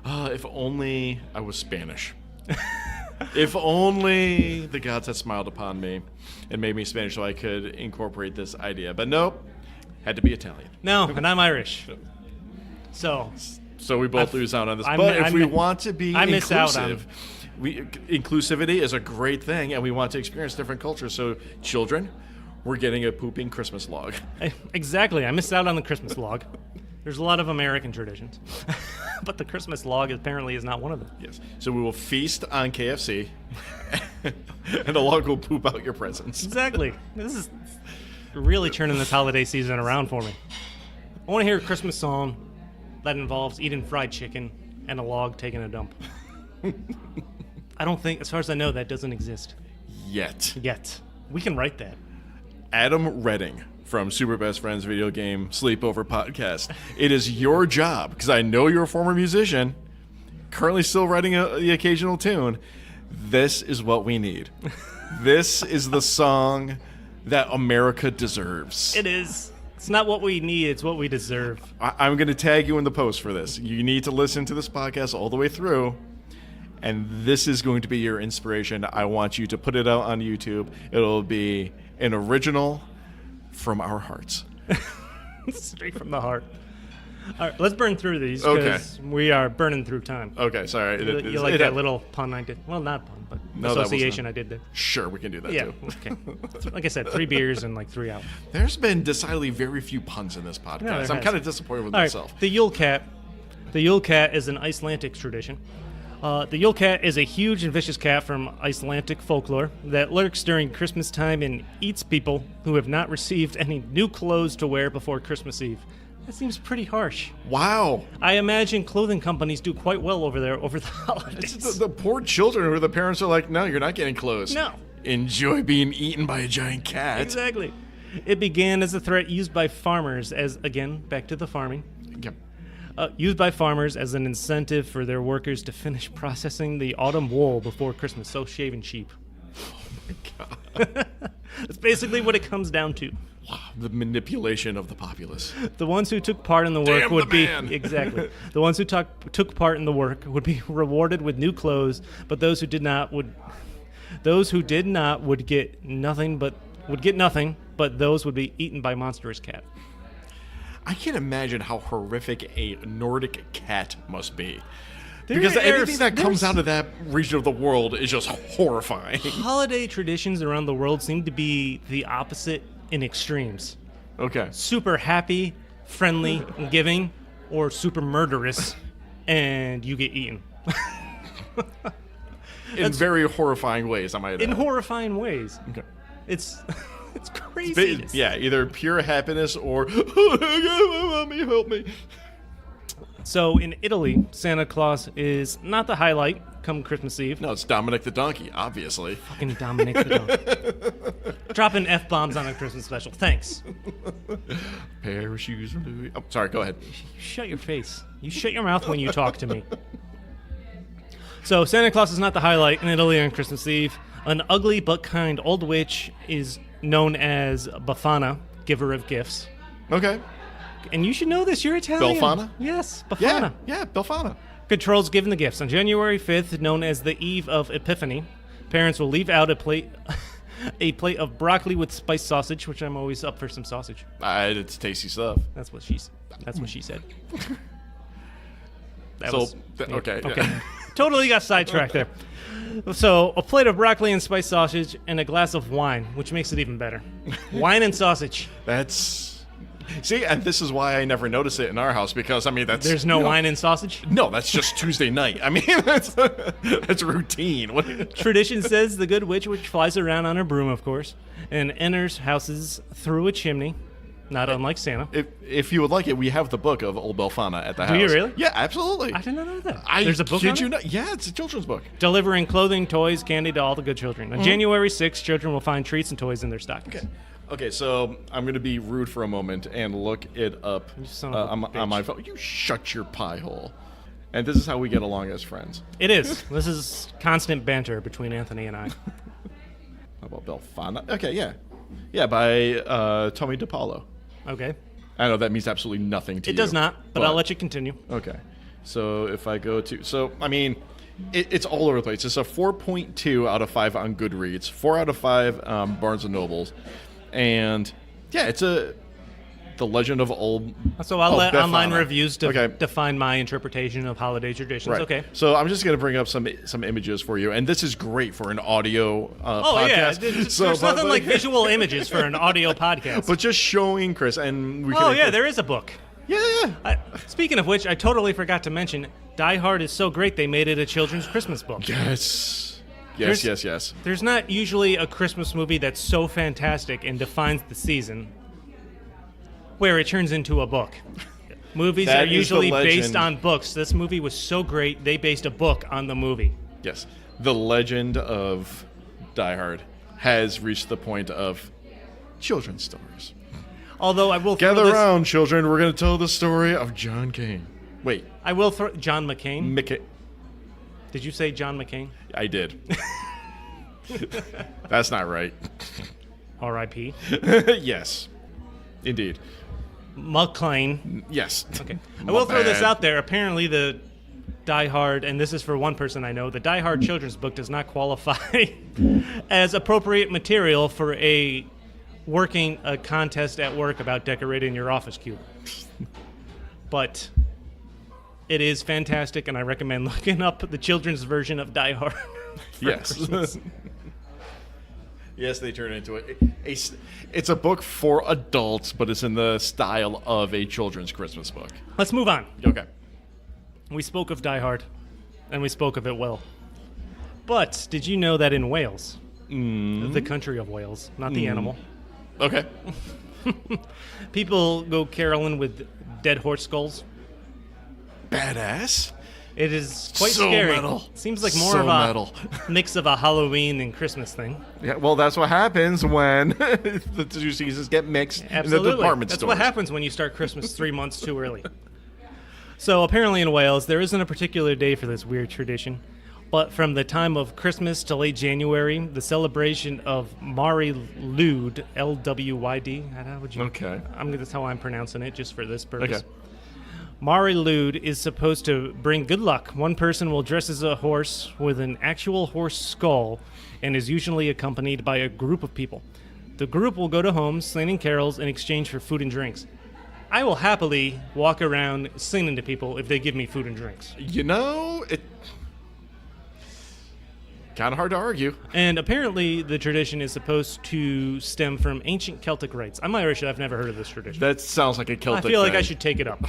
If only I was Spanish. If only the gods had smiled upon me and made me Spanish so I could incorporate this idea. But nope, had to be Italian. No, and I'm Irish. So we both lose out on this. But if we want to be inclusive, inclusivity is a great thing, and we want to experience different cultures. So children, we're getting a pooping Christmas log. Exactly. I missed out on the Christmas log. There's a lot of American traditions. But the Christmas log apparently is not one of them. Yes. So we will feast on KFC, and the log will poop out your presents. Exactly. This is really turning this holiday season around for me. I want to hear a Christmas song that involves eating fried chicken and a log taking a dump. I don't think, as far as I know, that doesn't exist. Yet. We can write that. Adam Redding from Super Best Friends Video Game Sleepover Podcast. It is your job, because I know you're a former musician, currently still writing the occasional tune. This is what we need. This is the song that America deserves. It is. It's not what we need, it's what we deserve. I'm going to tag you in the post for this. You need to listen to this podcast all the way through, and this is going to be your inspiration. I want you to put it out on YouTube. It'll be an original from our hearts. Straight from the heart. All right, let's burn through these because we are burning through time. Okay, sorry. You like that little pun I did? Well, not pun, but association I did there. Sure, we can do that too. Okay. Like I said, 3 beers and like 3 hours. There's been decidedly very few puns in this podcast. I'm kind of disappointed with myself. Right. The Yule Cat. The Yule Cat is an Icelandic tradition. The Yule Cat is a huge and vicious cat from Icelandic folklore that lurks during Christmas time and eats people who have not received any new clothes to wear before Christmas Eve. That seems pretty harsh. Wow. I imagine clothing companies do quite well over there over the holidays. It's the poor children where the parents are like, no, you're not getting clothes. No. Enjoy being eaten by a giant cat. Exactly. It began as a threat used by farmers as, again, back to the farming. Yep. Used by farmers as an incentive for their workers to finish processing the autumn wool before Christmas, so shaving sheep. Oh my God. That's basically what it comes down to. Wow, the manipulation of the populace. The ones who took part in the work would be exactly. The ones who took part in the work would be rewarded with new clothes, but those who did not would get nothing, but those would be eaten by monstrous cat. I can't imagine how horrific a Nordic cat must be. Because anything that comes out of that region of the world is just horrifying. Holiday traditions around the world seem to be the opposite in extremes. Okay. Super happy, friendly, and giving, or super murderous, and you get eaten. In very horrifying ways, I might add. In horrifying ways. Okay. It's crazy. Yeah, either pure happiness or, oh, mommy, help me. So in Italy, Santa Claus is not the highlight come Christmas Eve. No, it's Dominic the Donkey, obviously. Fucking Dominic the Donkey. Dropping F-bombs on a Christmas special. Thanks. Pair of shoes from Louis. Oh, sorry, go ahead. Shut your face. You shut your mouth when you talk to me. So Santa Claus is not the highlight in Italy on Christmas Eve. An ugly but kind old witch is known as Befana, giver of gifts. Okay. And you should know this. You're Italian. Befana? Yes, Befana. Yeah, Befana. Controls giving the gifts. On January 5th, known as the Eve of Epiphany, Parents will leave out a plate of broccoli with spiced sausage, which I'm always up for some sausage. It's tasty stuff. That's what she said. Okay. Totally got sidetracked there. So, a plate of broccoli and spiced sausage and a glass of wine, which makes it even better. Wine and sausage. See, and this is why I never notice it in our house, because, I mean, There's no wine and sausage? No, that's just Tuesday night. I mean, that's routine. Tradition says the good witch, which flies around on her broom, of course, and enters houses through a chimney, not unlike Santa. If you would like it, we have the book of Old Belfana at the house. Do you really? Yeah, absolutely. I didn't know that. There's a book kid on you it? not? Yeah, it's a children's book. Delivering clothing, toys, candy to all the good children. On January 6th, children will find treats and toys in their stockings. Okay, so I'm going to be rude for a moment and look it up on my phone. You shut your pie hole. And this is how we get along as friends. It is. This is constant banter between Anthony and I. How about Belfana? Okay, yeah. Yeah, by Tommy DePaulo. Okay. I know that means absolutely nothing to you. It does not, but I'll let you continue. Okay. So if I go to... So, I mean, it's all over the place. It's a 4.2 out of 5 on Goodreads, 4 out of 5 Barnes & Nobles. And, yeah, it's the legend of Old... So I'll let Belfana. online reviews define my interpretation of holiday traditions. Right. Okay. So I'm just going to bring up some images for you. And this is great for an audio podcast. Yeah. There's nothing like visual images for an audio podcast. But just showing Chris, and we can... Oh, yeah, there is a book. Yeah. Speaking of which, I totally forgot to mention, Die Hard is so great they made it a children's Christmas book. Yes. Yes. There's not usually a Christmas movie that's so fantastic and defines the season where it turns into a book. Movies are usually based on books. This movie was so great, they based a book on the movie. Yes. The legend of Die Hard has reached the point of children's stories. Although I will Gather around, children. We're going to tell the story of John Cain. Wait. I will throw... John McCain? Did you say John McCain? I did. That's not right. R.I.P. Yes. Indeed. McClane. Yes. Okay. I will throw this out there. Apparently the Die Hard, and this is for one person I know, the Die Hard children's book does not qualify as appropriate material for a contest at work about decorating your office cube. But... it is fantastic, and I recommend looking up the children's version of Die Hard. Yes. Yes, they turn into it. It's a book for adults, but it's in the style of a children's Christmas book. Let's move on. Okay. We spoke of Die Hard, and we spoke of it well. But did you know that in Wales, the country of Wales, not the animal, okay, people go caroling with dead horse skulls? Badass. It is quite so scary. Metal. Seems like more of a mix of a Halloween and Christmas thing. Yeah, well, that's what happens when the two seasons get mixed in the department stores. That's what happens when you start Christmas 3 months too early. So apparently in Wales, there isn't a particular day for this weird tradition. But from the time of Christmas to late January, the celebration of Mari Lwyd, L-W-Y-D. How would you? Okay. That's how I'm pronouncing it, just for this purpose. Okay. Mari Lwyd is supposed to bring good luck. One person will dress as a horse with an actual horse skull and is usually accompanied by a group of people. The group will go to homes, singing carols in exchange for food and drinks. I will happily walk around singing to people if they give me food and drinks. You know, it kind of hard to argue. And apparently the tradition is supposed to stem from ancient Celtic rites. I'm Irish, I've never heard of this tradition. That sounds like a Celtic I feel like thing. I should take it up.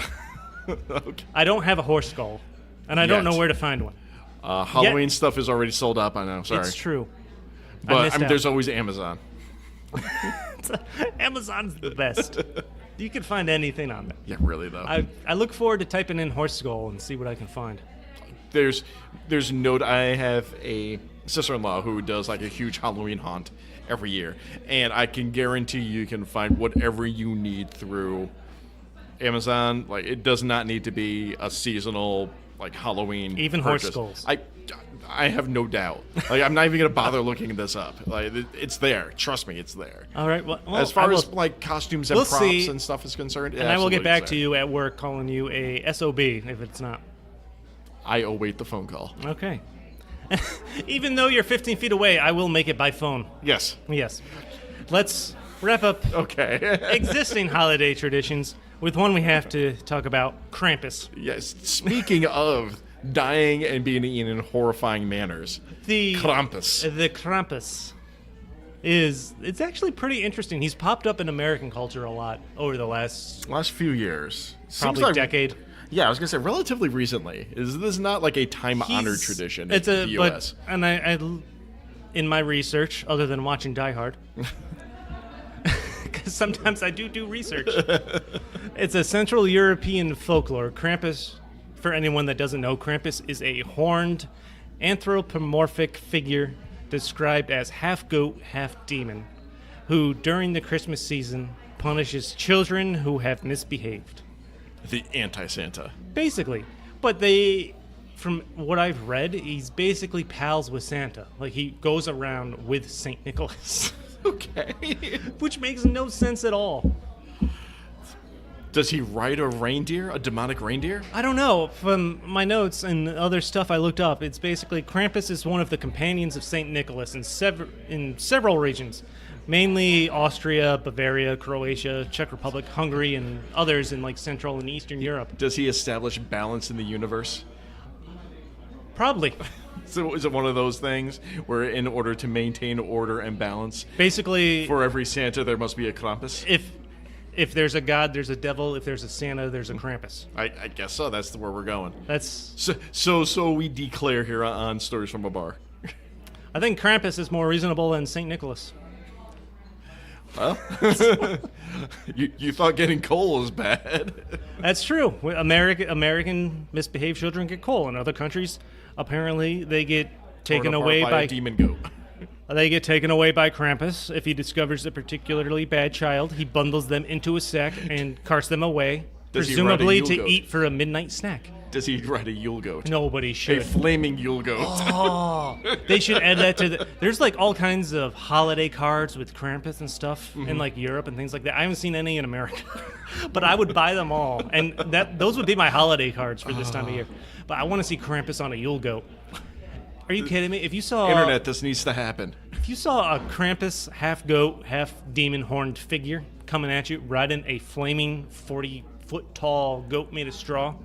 Okay. I don't have a horse skull, and I don't know where to find one. Halloween stuff is already sold out by now. Sorry. It's true. But I mean, there's always Amazon. Amazon's the best. You can find anything on there. Yeah, really, though. I look forward to typing in horse skull and see what I can find. There's no... I have a sister-in-law who does like a huge Halloween haunt every year, and I can guarantee you can find whatever you need through Amazon. Like, it does not need to be a seasonal like Halloween even purchase. Horse skulls. I have no doubt. Like, I'm not even gonna bother looking this up. Like, it's there. Trust me, it's there. All right. Well, as far as like costumes and props and stuff is concerned, and I will get back to you at work calling you a SOB if it's not. I await the phone call. Okay. Even though you're 15 feet away, I will make it by phone. Yes. Yes. Let's wrap up Okay. existing holiday traditions with one we have to talk about, Krampus. Yes. Speaking of dying and being eaten in horrifying manners, Krampus. The Krampus it's actually pretty interesting. He's popped up in American culture a lot over the last few years. probably Seems like, decade. Yeah, I was gonna say relatively recently. Is this not like a time-honored tradition in the U.S.? And I, in my research, other than watching Die Hard, because sometimes I do research. It's a Central European folklore. Krampus, for anyone that doesn't know, Krampus is a horned, anthropomorphic figure described as half goat, half demon, who during the Christmas season punishes children who have misbehaved. The anti-Santa. Basically. But from what I've read, he's basically pals with Santa. Like, he goes around with St. Nicholas. Okay. Which makes no sense at all. Does he ride a reindeer? A demonic reindeer? I don't know. From my notes and other stuff I looked up, it's basically Krampus is one of the companions of St. Nicholas in several regions. Mainly Austria, Bavaria, Croatia, Czech Republic, Hungary, and others in like Central and Eastern Europe. Does he establish balance in the universe? Probably. So is it one of those things where in order to maintain order and balance, basically, for every Santa there must be a Krampus? If there's a God, there's a devil. If there's a Santa, there's a Krampus. I guess so. That's where we're going. That's so we declare here on Stories from a Bar. I think Krampus is more reasonable than St. Nicholas. Well, you thought getting coal was bad. That's true. American misbehaved children get coal. In other countries, apparently they get taken away by a demon goat. They get taken away by Krampus. If he discovers a particularly bad child, he bundles them into a sack and carts them away, presumably to eat for a midnight snack. Does he ride a Yule goat? Nobody should. A flaming Yule goat. Oh, they should add that to there's like all kinds of holiday cards with Krampus and stuff in like Europe and things like that. I haven't seen any in America, but I would buy them all, and those would be my holiday cards for this time of year. But I want to see Krampus on a Yule goat. Are you kidding me? If you saw Internet, this needs to happen. If you saw a Krampus, half goat, half demon horned figure coming at you, riding a flaming 40-foot tall goat made of straw,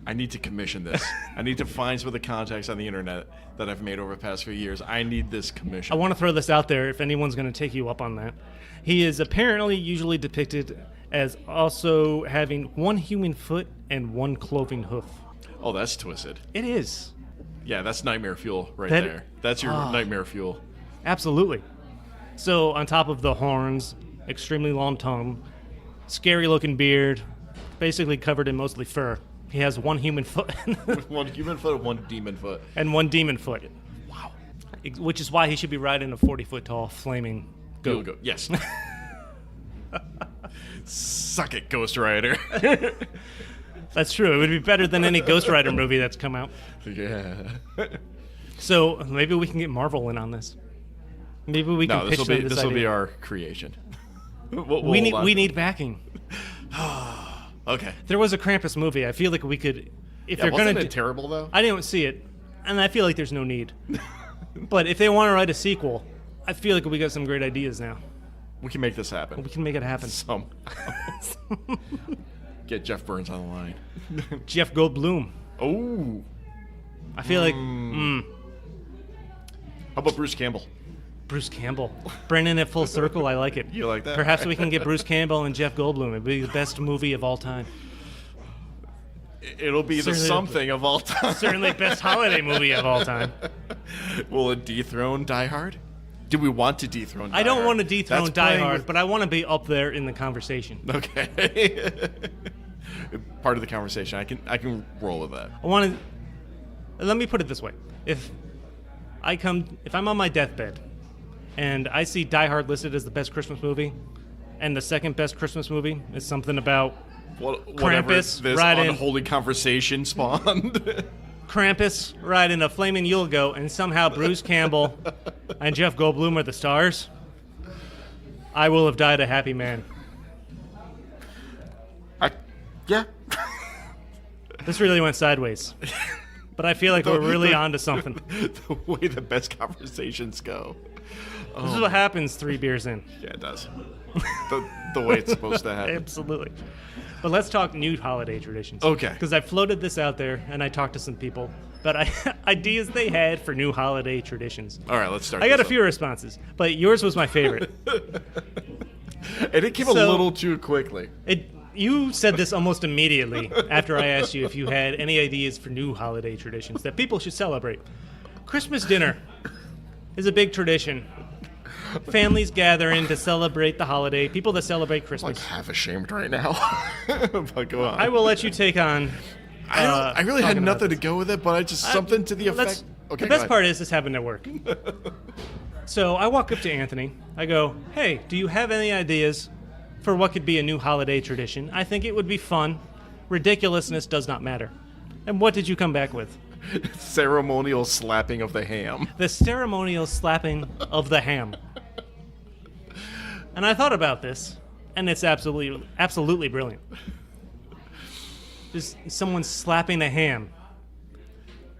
I need to commission this. I need to find some of the contacts on the internet that I've made over the past few years. I need this commission. I want to throw this out there if anyone's going to take you up on that. He is apparently usually depicted as also having one human foot and one cloven hoof. Oh, that's twisted. It is. Yeah, that's nightmare fuel there. That's your nightmare fuel. Absolutely. So on top of the horns, extremely long tongue, scary looking beard, basically covered in mostly fur. He has one human foot. One human foot and one demon foot. And one demon foot. Wow. Which is why he should be riding a 40-foot tall flaming goat. Yes. Suck it, Ghost Rider. That's true. It would be better than any Ghost Rider movie that's come out. Yeah. So maybe we can get Marvel in on this. Maybe we can pitch them this idea. This will be our creation. We need backing. Okay. There was a Krampus movie. I feel like we could, if they're wasn't gonna. it terrible though? I didn't see it, and I feel like there's no need. But if they want to write a sequel, I feel like we got some great ideas now. We can make this happen. We can make it happen. Get Jeff Burns on the line. Jeff Goldblum. Oh. I feel like. How about Bruce Campbell? Bruce Campbell. Bringing it full circle, I like it. You like that? Perhaps we can get Bruce Campbell and Jeff Goldblum. It'd be the best movie of all time. It'll be the something of all time. Certainly best holiday movie of all time. Will it dethrone Die Hard? Do we want to dethrone Die Hard? I don't want to dethrone Die Hard, but I want to be up there in the conversation. Okay. Part of the conversation. I can roll with that. Let me put it this way. If I'm on my deathbed and I see Die Hard listed as the best Christmas movie, and the second best Christmas movie is something about Krampus this unholy conversation spawned. Krampus riding a flaming Yule goat, and somehow Bruce Campbell and Jeff Goldblum are the stars, I will have died a happy man. Yeah. This really went sideways. but I feel like we're really onto something. The way the best conversations go. This is what happens 3 beers in. Yeah, it does. The way it's supposed to happen. Absolutely. But let's talk new holiday traditions. Okay. Because I floated this out there, and I talked to some people about ideas they had for new holiday traditions. All right, let's start. I got a few responses, but yours was my favorite. And it came a little too quickly. You said this almost immediately after I asked you if you had any ideas for new holiday traditions that people should celebrate. Christmas dinner is a big tradition. Families gather in to celebrate the holiday. People that celebrate Christmas. I'm like half ashamed right now. But go on. I will let you take on. I really had nothing to go with it, but I just something to the effect. Okay, the best part is this happened at work. So I walk up to Anthony. I go, "Hey, do you have any ideas for what could be a new holiday tradition? I think it would be fun. Ridiculousness does not matter." And what did you come back with? Ceremonial slapping of the ham. The ceremonial slapping of the ham. And I thought about this, and it's absolutely brilliant. Just someone slapping a ham.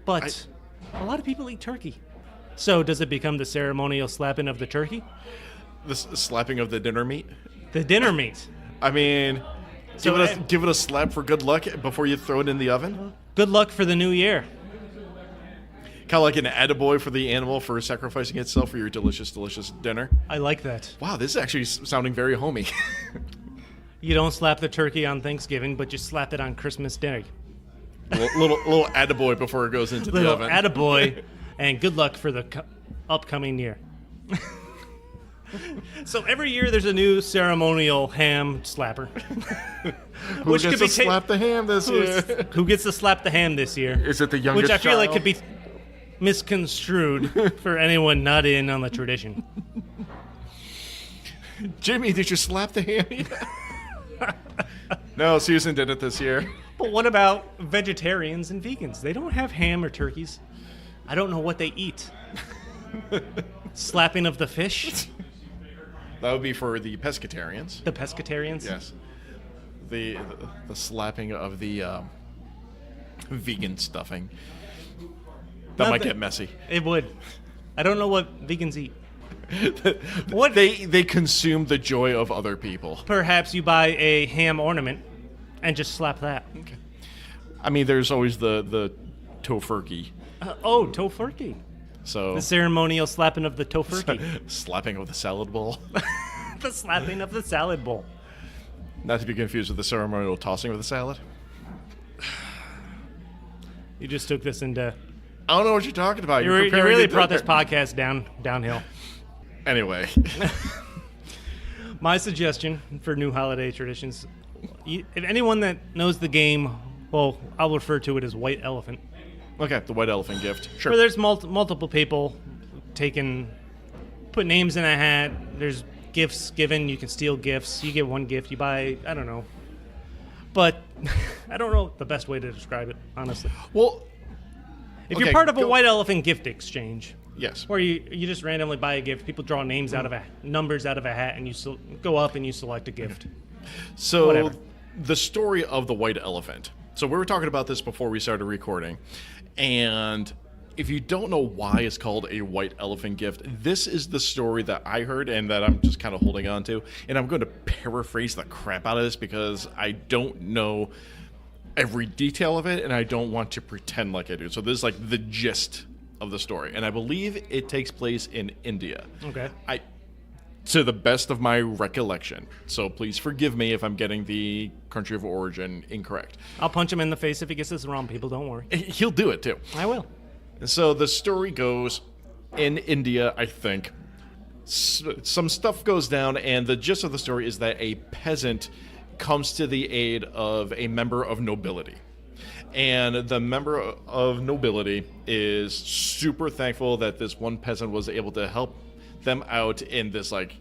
But a lot of people eat turkey. So does it become the ceremonial slapping of the turkey? The slapping of the dinner meat? The dinner meat. I mean, give it a slap for good luck before you throw it in the oven? Good luck for the new year. Kind of like an attaboy for the animal for sacrificing itself for your delicious, delicious dinner. I like that. Wow, this is actually sounding very homey. You don't slap the turkey on Thanksgiving, but you slap it on Christmas dinner. little attaboy before it goes into the oven. Little attaboy, and good luck for the upcoming year. So every year there's a new ceremonial ham slapper. Who gets to slap the ham this year? Who gets to slap the ham this year? Is it the youngest Which I feel like child? could be misconstrued for anyone not in on the tradition. Jimmy, did you slap the ham yet? No, Susan did it this year. But what about vegetarians and vegans? They don't have ham or turkeys. I don't know what they eat. Slapping of the fish? That would be for the pescatarians. The pescatarians? Yes. The slapping of the vegan stuffing. That might get messy. It would. I don't know what vegans eat. What they consume the joy of other people. Perhaps you buy a ham ornament and just slap that. Okay. I mean, there's always the tofurkey. Tofurkey. So the ceremonial slapping of the tofurkey. Slapping of the salad bowl. The slapping of the salad bowl. Not to be confused with the ceremonial tossing of the salad. You just took this into... I don't know what you're talking about. You really brought this podcast downhill. Anyway. My suggestion for new holiday traditions, if anyone that knows the game, well, I'll refer to it as White Elephant. Okay, the white elephant gift. Sure. Where there's multiple people put names in a hat. There's gifts given. You can steal gifts. You get one gift. You buy, I don't know. But I don't know the best way to describe it, honestly. Well... If you're part of a white elephant gift exchange, yes, where you just randomly buy a gift, people draw names out of numbers out of a hat, and you go up and you select a gift. So whatever. The story of the white elephant. So we were talking about this before we started recording, and if you don't know why it's called a white elephant gift, this is the story that I heard and that I'm just kind of holding on to, and I'm going to paraphrase the crap out of this because I don't know every detail of it, and I don't want to pretend like I do. So this is like the gist of the story, and I believe it takes place in India. Okay. To the best of my recollection. So please forgive me if I'm getting the country of origin incorrect. I'll punch him in the face if he gets this wrong, people. Don't worry. He'll do it, too. I will. So the story goes, in India, I think, some stuff goes down, and the gist of the story is that a peasant comes to the aid of a member of nobility. And the member of nobility is super thankful that this one peasant was able to help them out in this like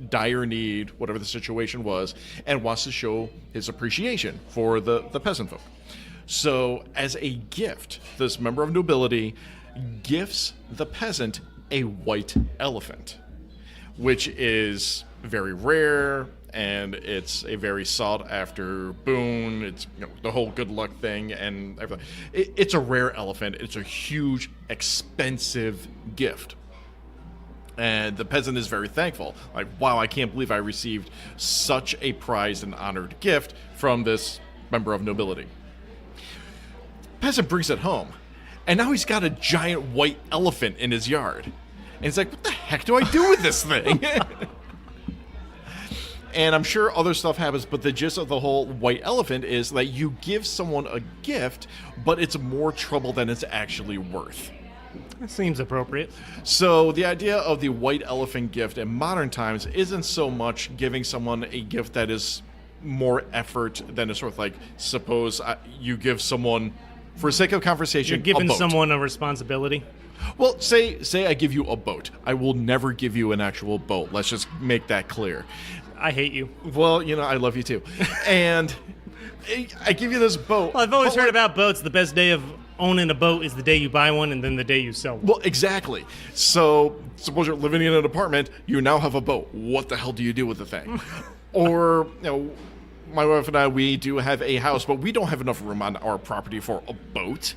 dire need, whatever the situation was, and wants to show his appreciation for the peasant folk. So as a gift, this member of nobility gifts the peasant a white elephant, which is very rare and it's a very sought-after boon. It's the whole good luck thing and everything. It's a rare elephant. It's a huge, expensive gift. And the peasant is very thankful. Like, wow, I can't believe I received such a prized and honored gift from this member of nobility. Peasant brings it home, and now he's got a giant white elephant in his yard. And he's like, what the heck do I do with this thing? And I'm sure other stuff happens, but the gist of the whole white elephant is that you give someone a gift, but it's more trouble than it's actually worth. That seems appropriate. So the idea of the white elephant gift in modern times isn't so much giving someone a gift that is more effort than a sort of like, suppose you give someone, for the sake of conversation, you're giving a boat. Someone a responsibility. Well, say I give you a boat. I will never give you an actual boat. Let's just make that clear. I hate you. Well, I love you too. And I give you this boat. Well, I've always heard about boats. The best day of owning a boat is the day you buy one and then the day you sell one. Well, exactly. So suppose you're living in an apartment, you now have a boat. What the hell do you do with the thing? Or, my wife and I, we do have a house, but we don't have enough room on our property for a boat.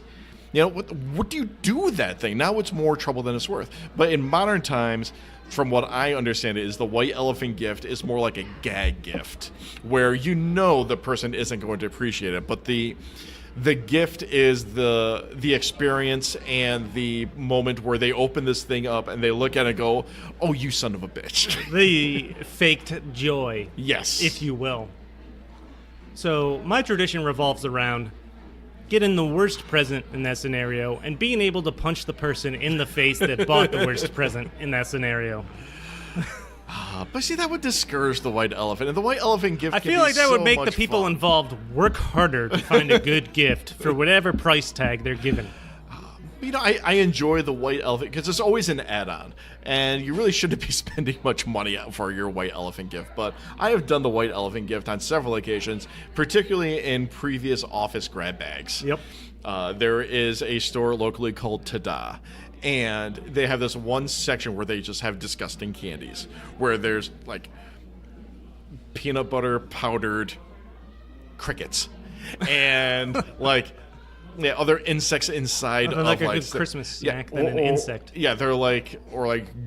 What do you do with that thing? Now it's more trouble than it's worth. But in modern times, from what I understand is the white elephant gift is more like a gag gift, where the person isn't going to appreciate it, but the gift is the experience and the moment where they open this thing up and they look at it and go, oh, you son of a bitch. The faked joy. Yes. If you will. So my tradition revolves around getting the worst present in that scenario and being able to punch the person in the face that bought the worst present in that scenario. But see, that would discourage the white elephant. And the white elephant gift I feel like that would make the people fun. involved work harder to find a good gift for whatever price tag they're given. I enjoy the white elephant because it's always an add-on, and you really shouldn't be spending much money for your white elephant gift. But I have done the white elephant gift on several occasions, particularly in previous office grab bags. Yep. There is a store locally called Tada, and they have this one section where they just have disgusting candies, where there's like peanut butter powdered crickets and like other insects inside of like a good Christmas snack than an insect. Yeah, they're like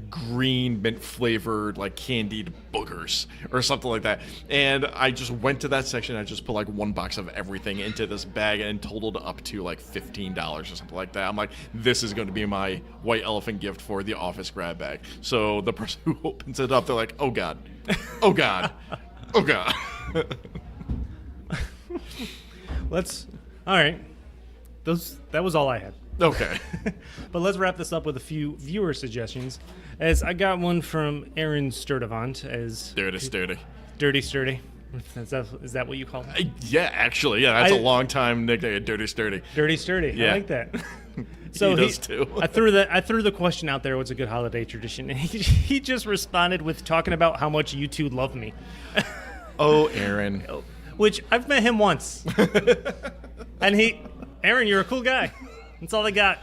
green mint flavored like candied boogers or something like that. And I just went to that section. I just put like one box of everything into this bag and totaled up to like $15 or something like that. I'm like, this is going to be my white elephant gift for the office grab bag. So the person who opens it up, they're like, oh God, oh God, oh God. All right. That was all I had. Okay. But let's wrap this up with a few viewer suggestions. As I got one from Aaron Sturdivant as Dirty Sturdy. Is that what you call it? Yeah, actually, yeah, that's a long time nickname, Dirty Sturdy. Dirty Sturdy. Yeah. I like that. So he does too. I threw the question out there. What's a good holiday tradition? And he just responded with talking about how much you two love me. Oh, Aaron. Which I've met him once. And Aaron, you're a cool guy. That's all I got.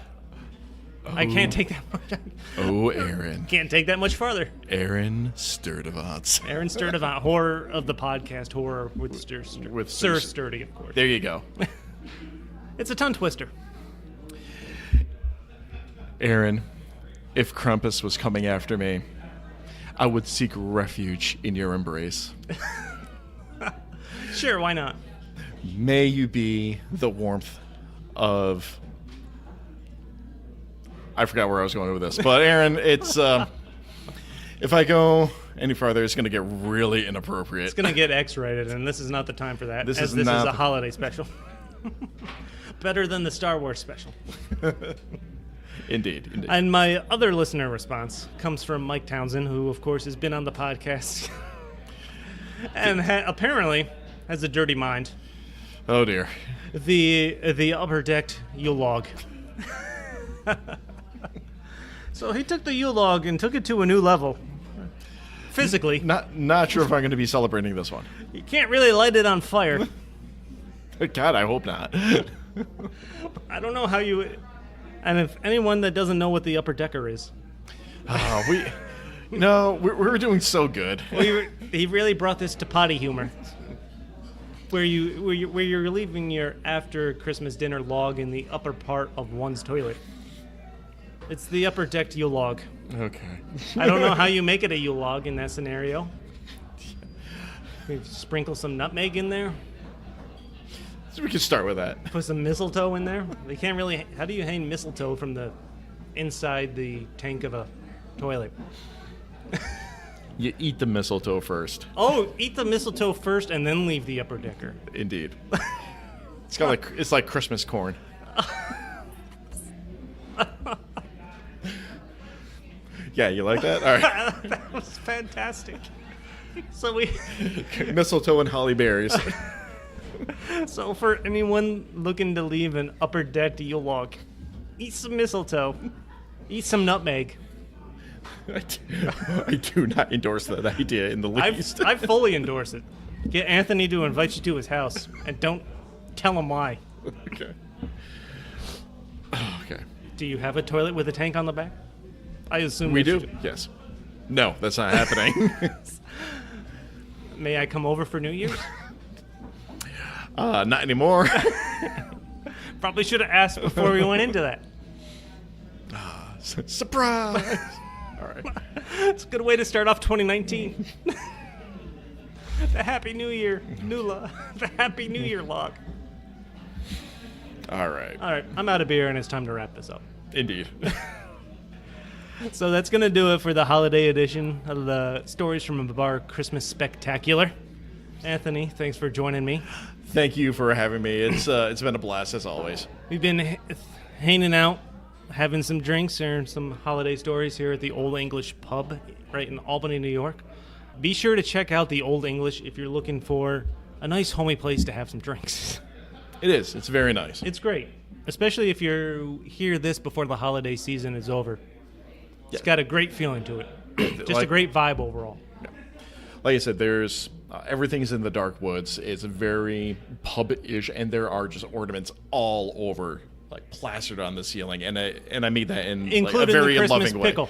Oh. I can't take that much. Oh, Aaron. Can't take that much farther. Aaron Sturdivant. Aaron Sturdivant, horror of the podcast, horror with Sir Sturdy, of course. There you go. It's a tongue twister. Aaron, if Krampus was coming after me, I would seek refuge in your embrace. Sure, why not? May you be the warmth of... I forgot where I was going with this. But, Aaron, it's... if I go any farther, it's going to get really inappropriate. It's going to get X-rated, and this is not the time for that. This is a holiday special. Better than the Star Wars special. Indeed. And my other listener response comes from Mike Townsend, who, of course, has been on the podcast. And apparently has a dirty mind. Oh, dear. The upper deck Yule log. So he took the Yule log and took it to a new level. Physically. Not sure if I'm going to be celebrating this one. You can't really light it on fire. God, I hope not. I don't know how you... And if anyone that doesn't know what the upper decker is... we're doing so good. Well, he really brought this to potty humor, where you're leaving your after Christmas dinner log in the upper part of one's toilet. It's the upper decked Yule log. Okay. I don't know how you make it a Yule log in that scenario. Maybe sprinkle some nutmeg in there. So we can start with that. Put some mistletoe in there. They can't really. How do you hang mistletoe from the inside the tank of a toilet? You eat the mistletoe first. Oh, eat the mistletoe first and then leave the upper decker. Indeed. It's like Christmas corn. Yeah, you like that? All right. That was fantastic. So we. Mistletoe and holly berries. So for anyone looking to leave an upper decked Yule log, eat some mistletoe, eat some nutmeg. I do not endorse that idea in the least. I fully endorse it. Get Anthony to invite you to his house, and don't tell him why. Okay. Okay. Do you have a toilet with a tank on the back? I assume We that you do? Yes. No, that's not happening. May I come over for New Year's? Not anymore. Probably should have asked before we went into that. Surprise! All right. It's a good way to start off 2019. The Happy New Year, the Happy New Year log. All right. All right, I'm out of beer and it's time to wrap this up. Indeed. So that's going to do it for the holiday edition of the Stories from a Bar Christmas Spectacular. Anthony, thanks for joining me. Thank you for having me. It's been a blast as always. We've been hanging out, having some drinks, and some holiday stories here at the Olde English Pub right in Albany, New York. Be sure to check out the Olde English if you're looking for a nice, homey place to have some drinks. It is. It's very nice. It's great, especially if you hear this before the holiday season is over. It's got a great feeling to it. Just a great vibe overall. Like I said, there's everything's in the dark woods. It's very pub-ish, and there are just ornaments all over, like plastered on the ceiling. And I mean that in like, a very the Christmas loving way. pickle.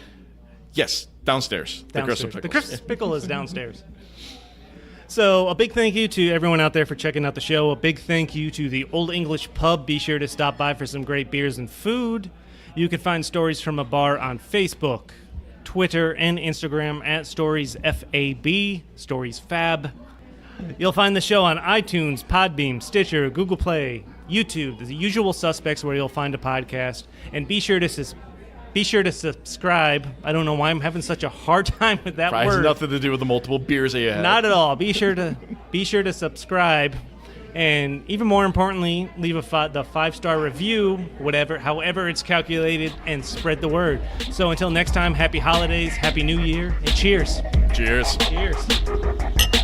Yes, downstairs. The Christmas pickle. The Christmas pickle is downstairs. So a big thank you to everyone out there for checking out the show. A big thank you to the Olde English Pub. Be sure to stop by for some great beers and food. You can find Stories from a Bar on Facebook, Twitter, and Instagram at StoriesFAB, StoriesFab. You'll find the show on iTunes, Podbeam, Stitcher, Google Play, YouTube, the usual suspects where you'll find a podcast. And be sure to subscribe. I don't know why I'm having such a hard time with that Probably word. has nothing to do with the multiple beers that you had. Not at all. Be sure to subscribe, and even more importantly, leave the 5-star review, however it's calculated, and spread the word. So until next time, happy holidays, happy New Year, and cheers. Cheers. Cheers.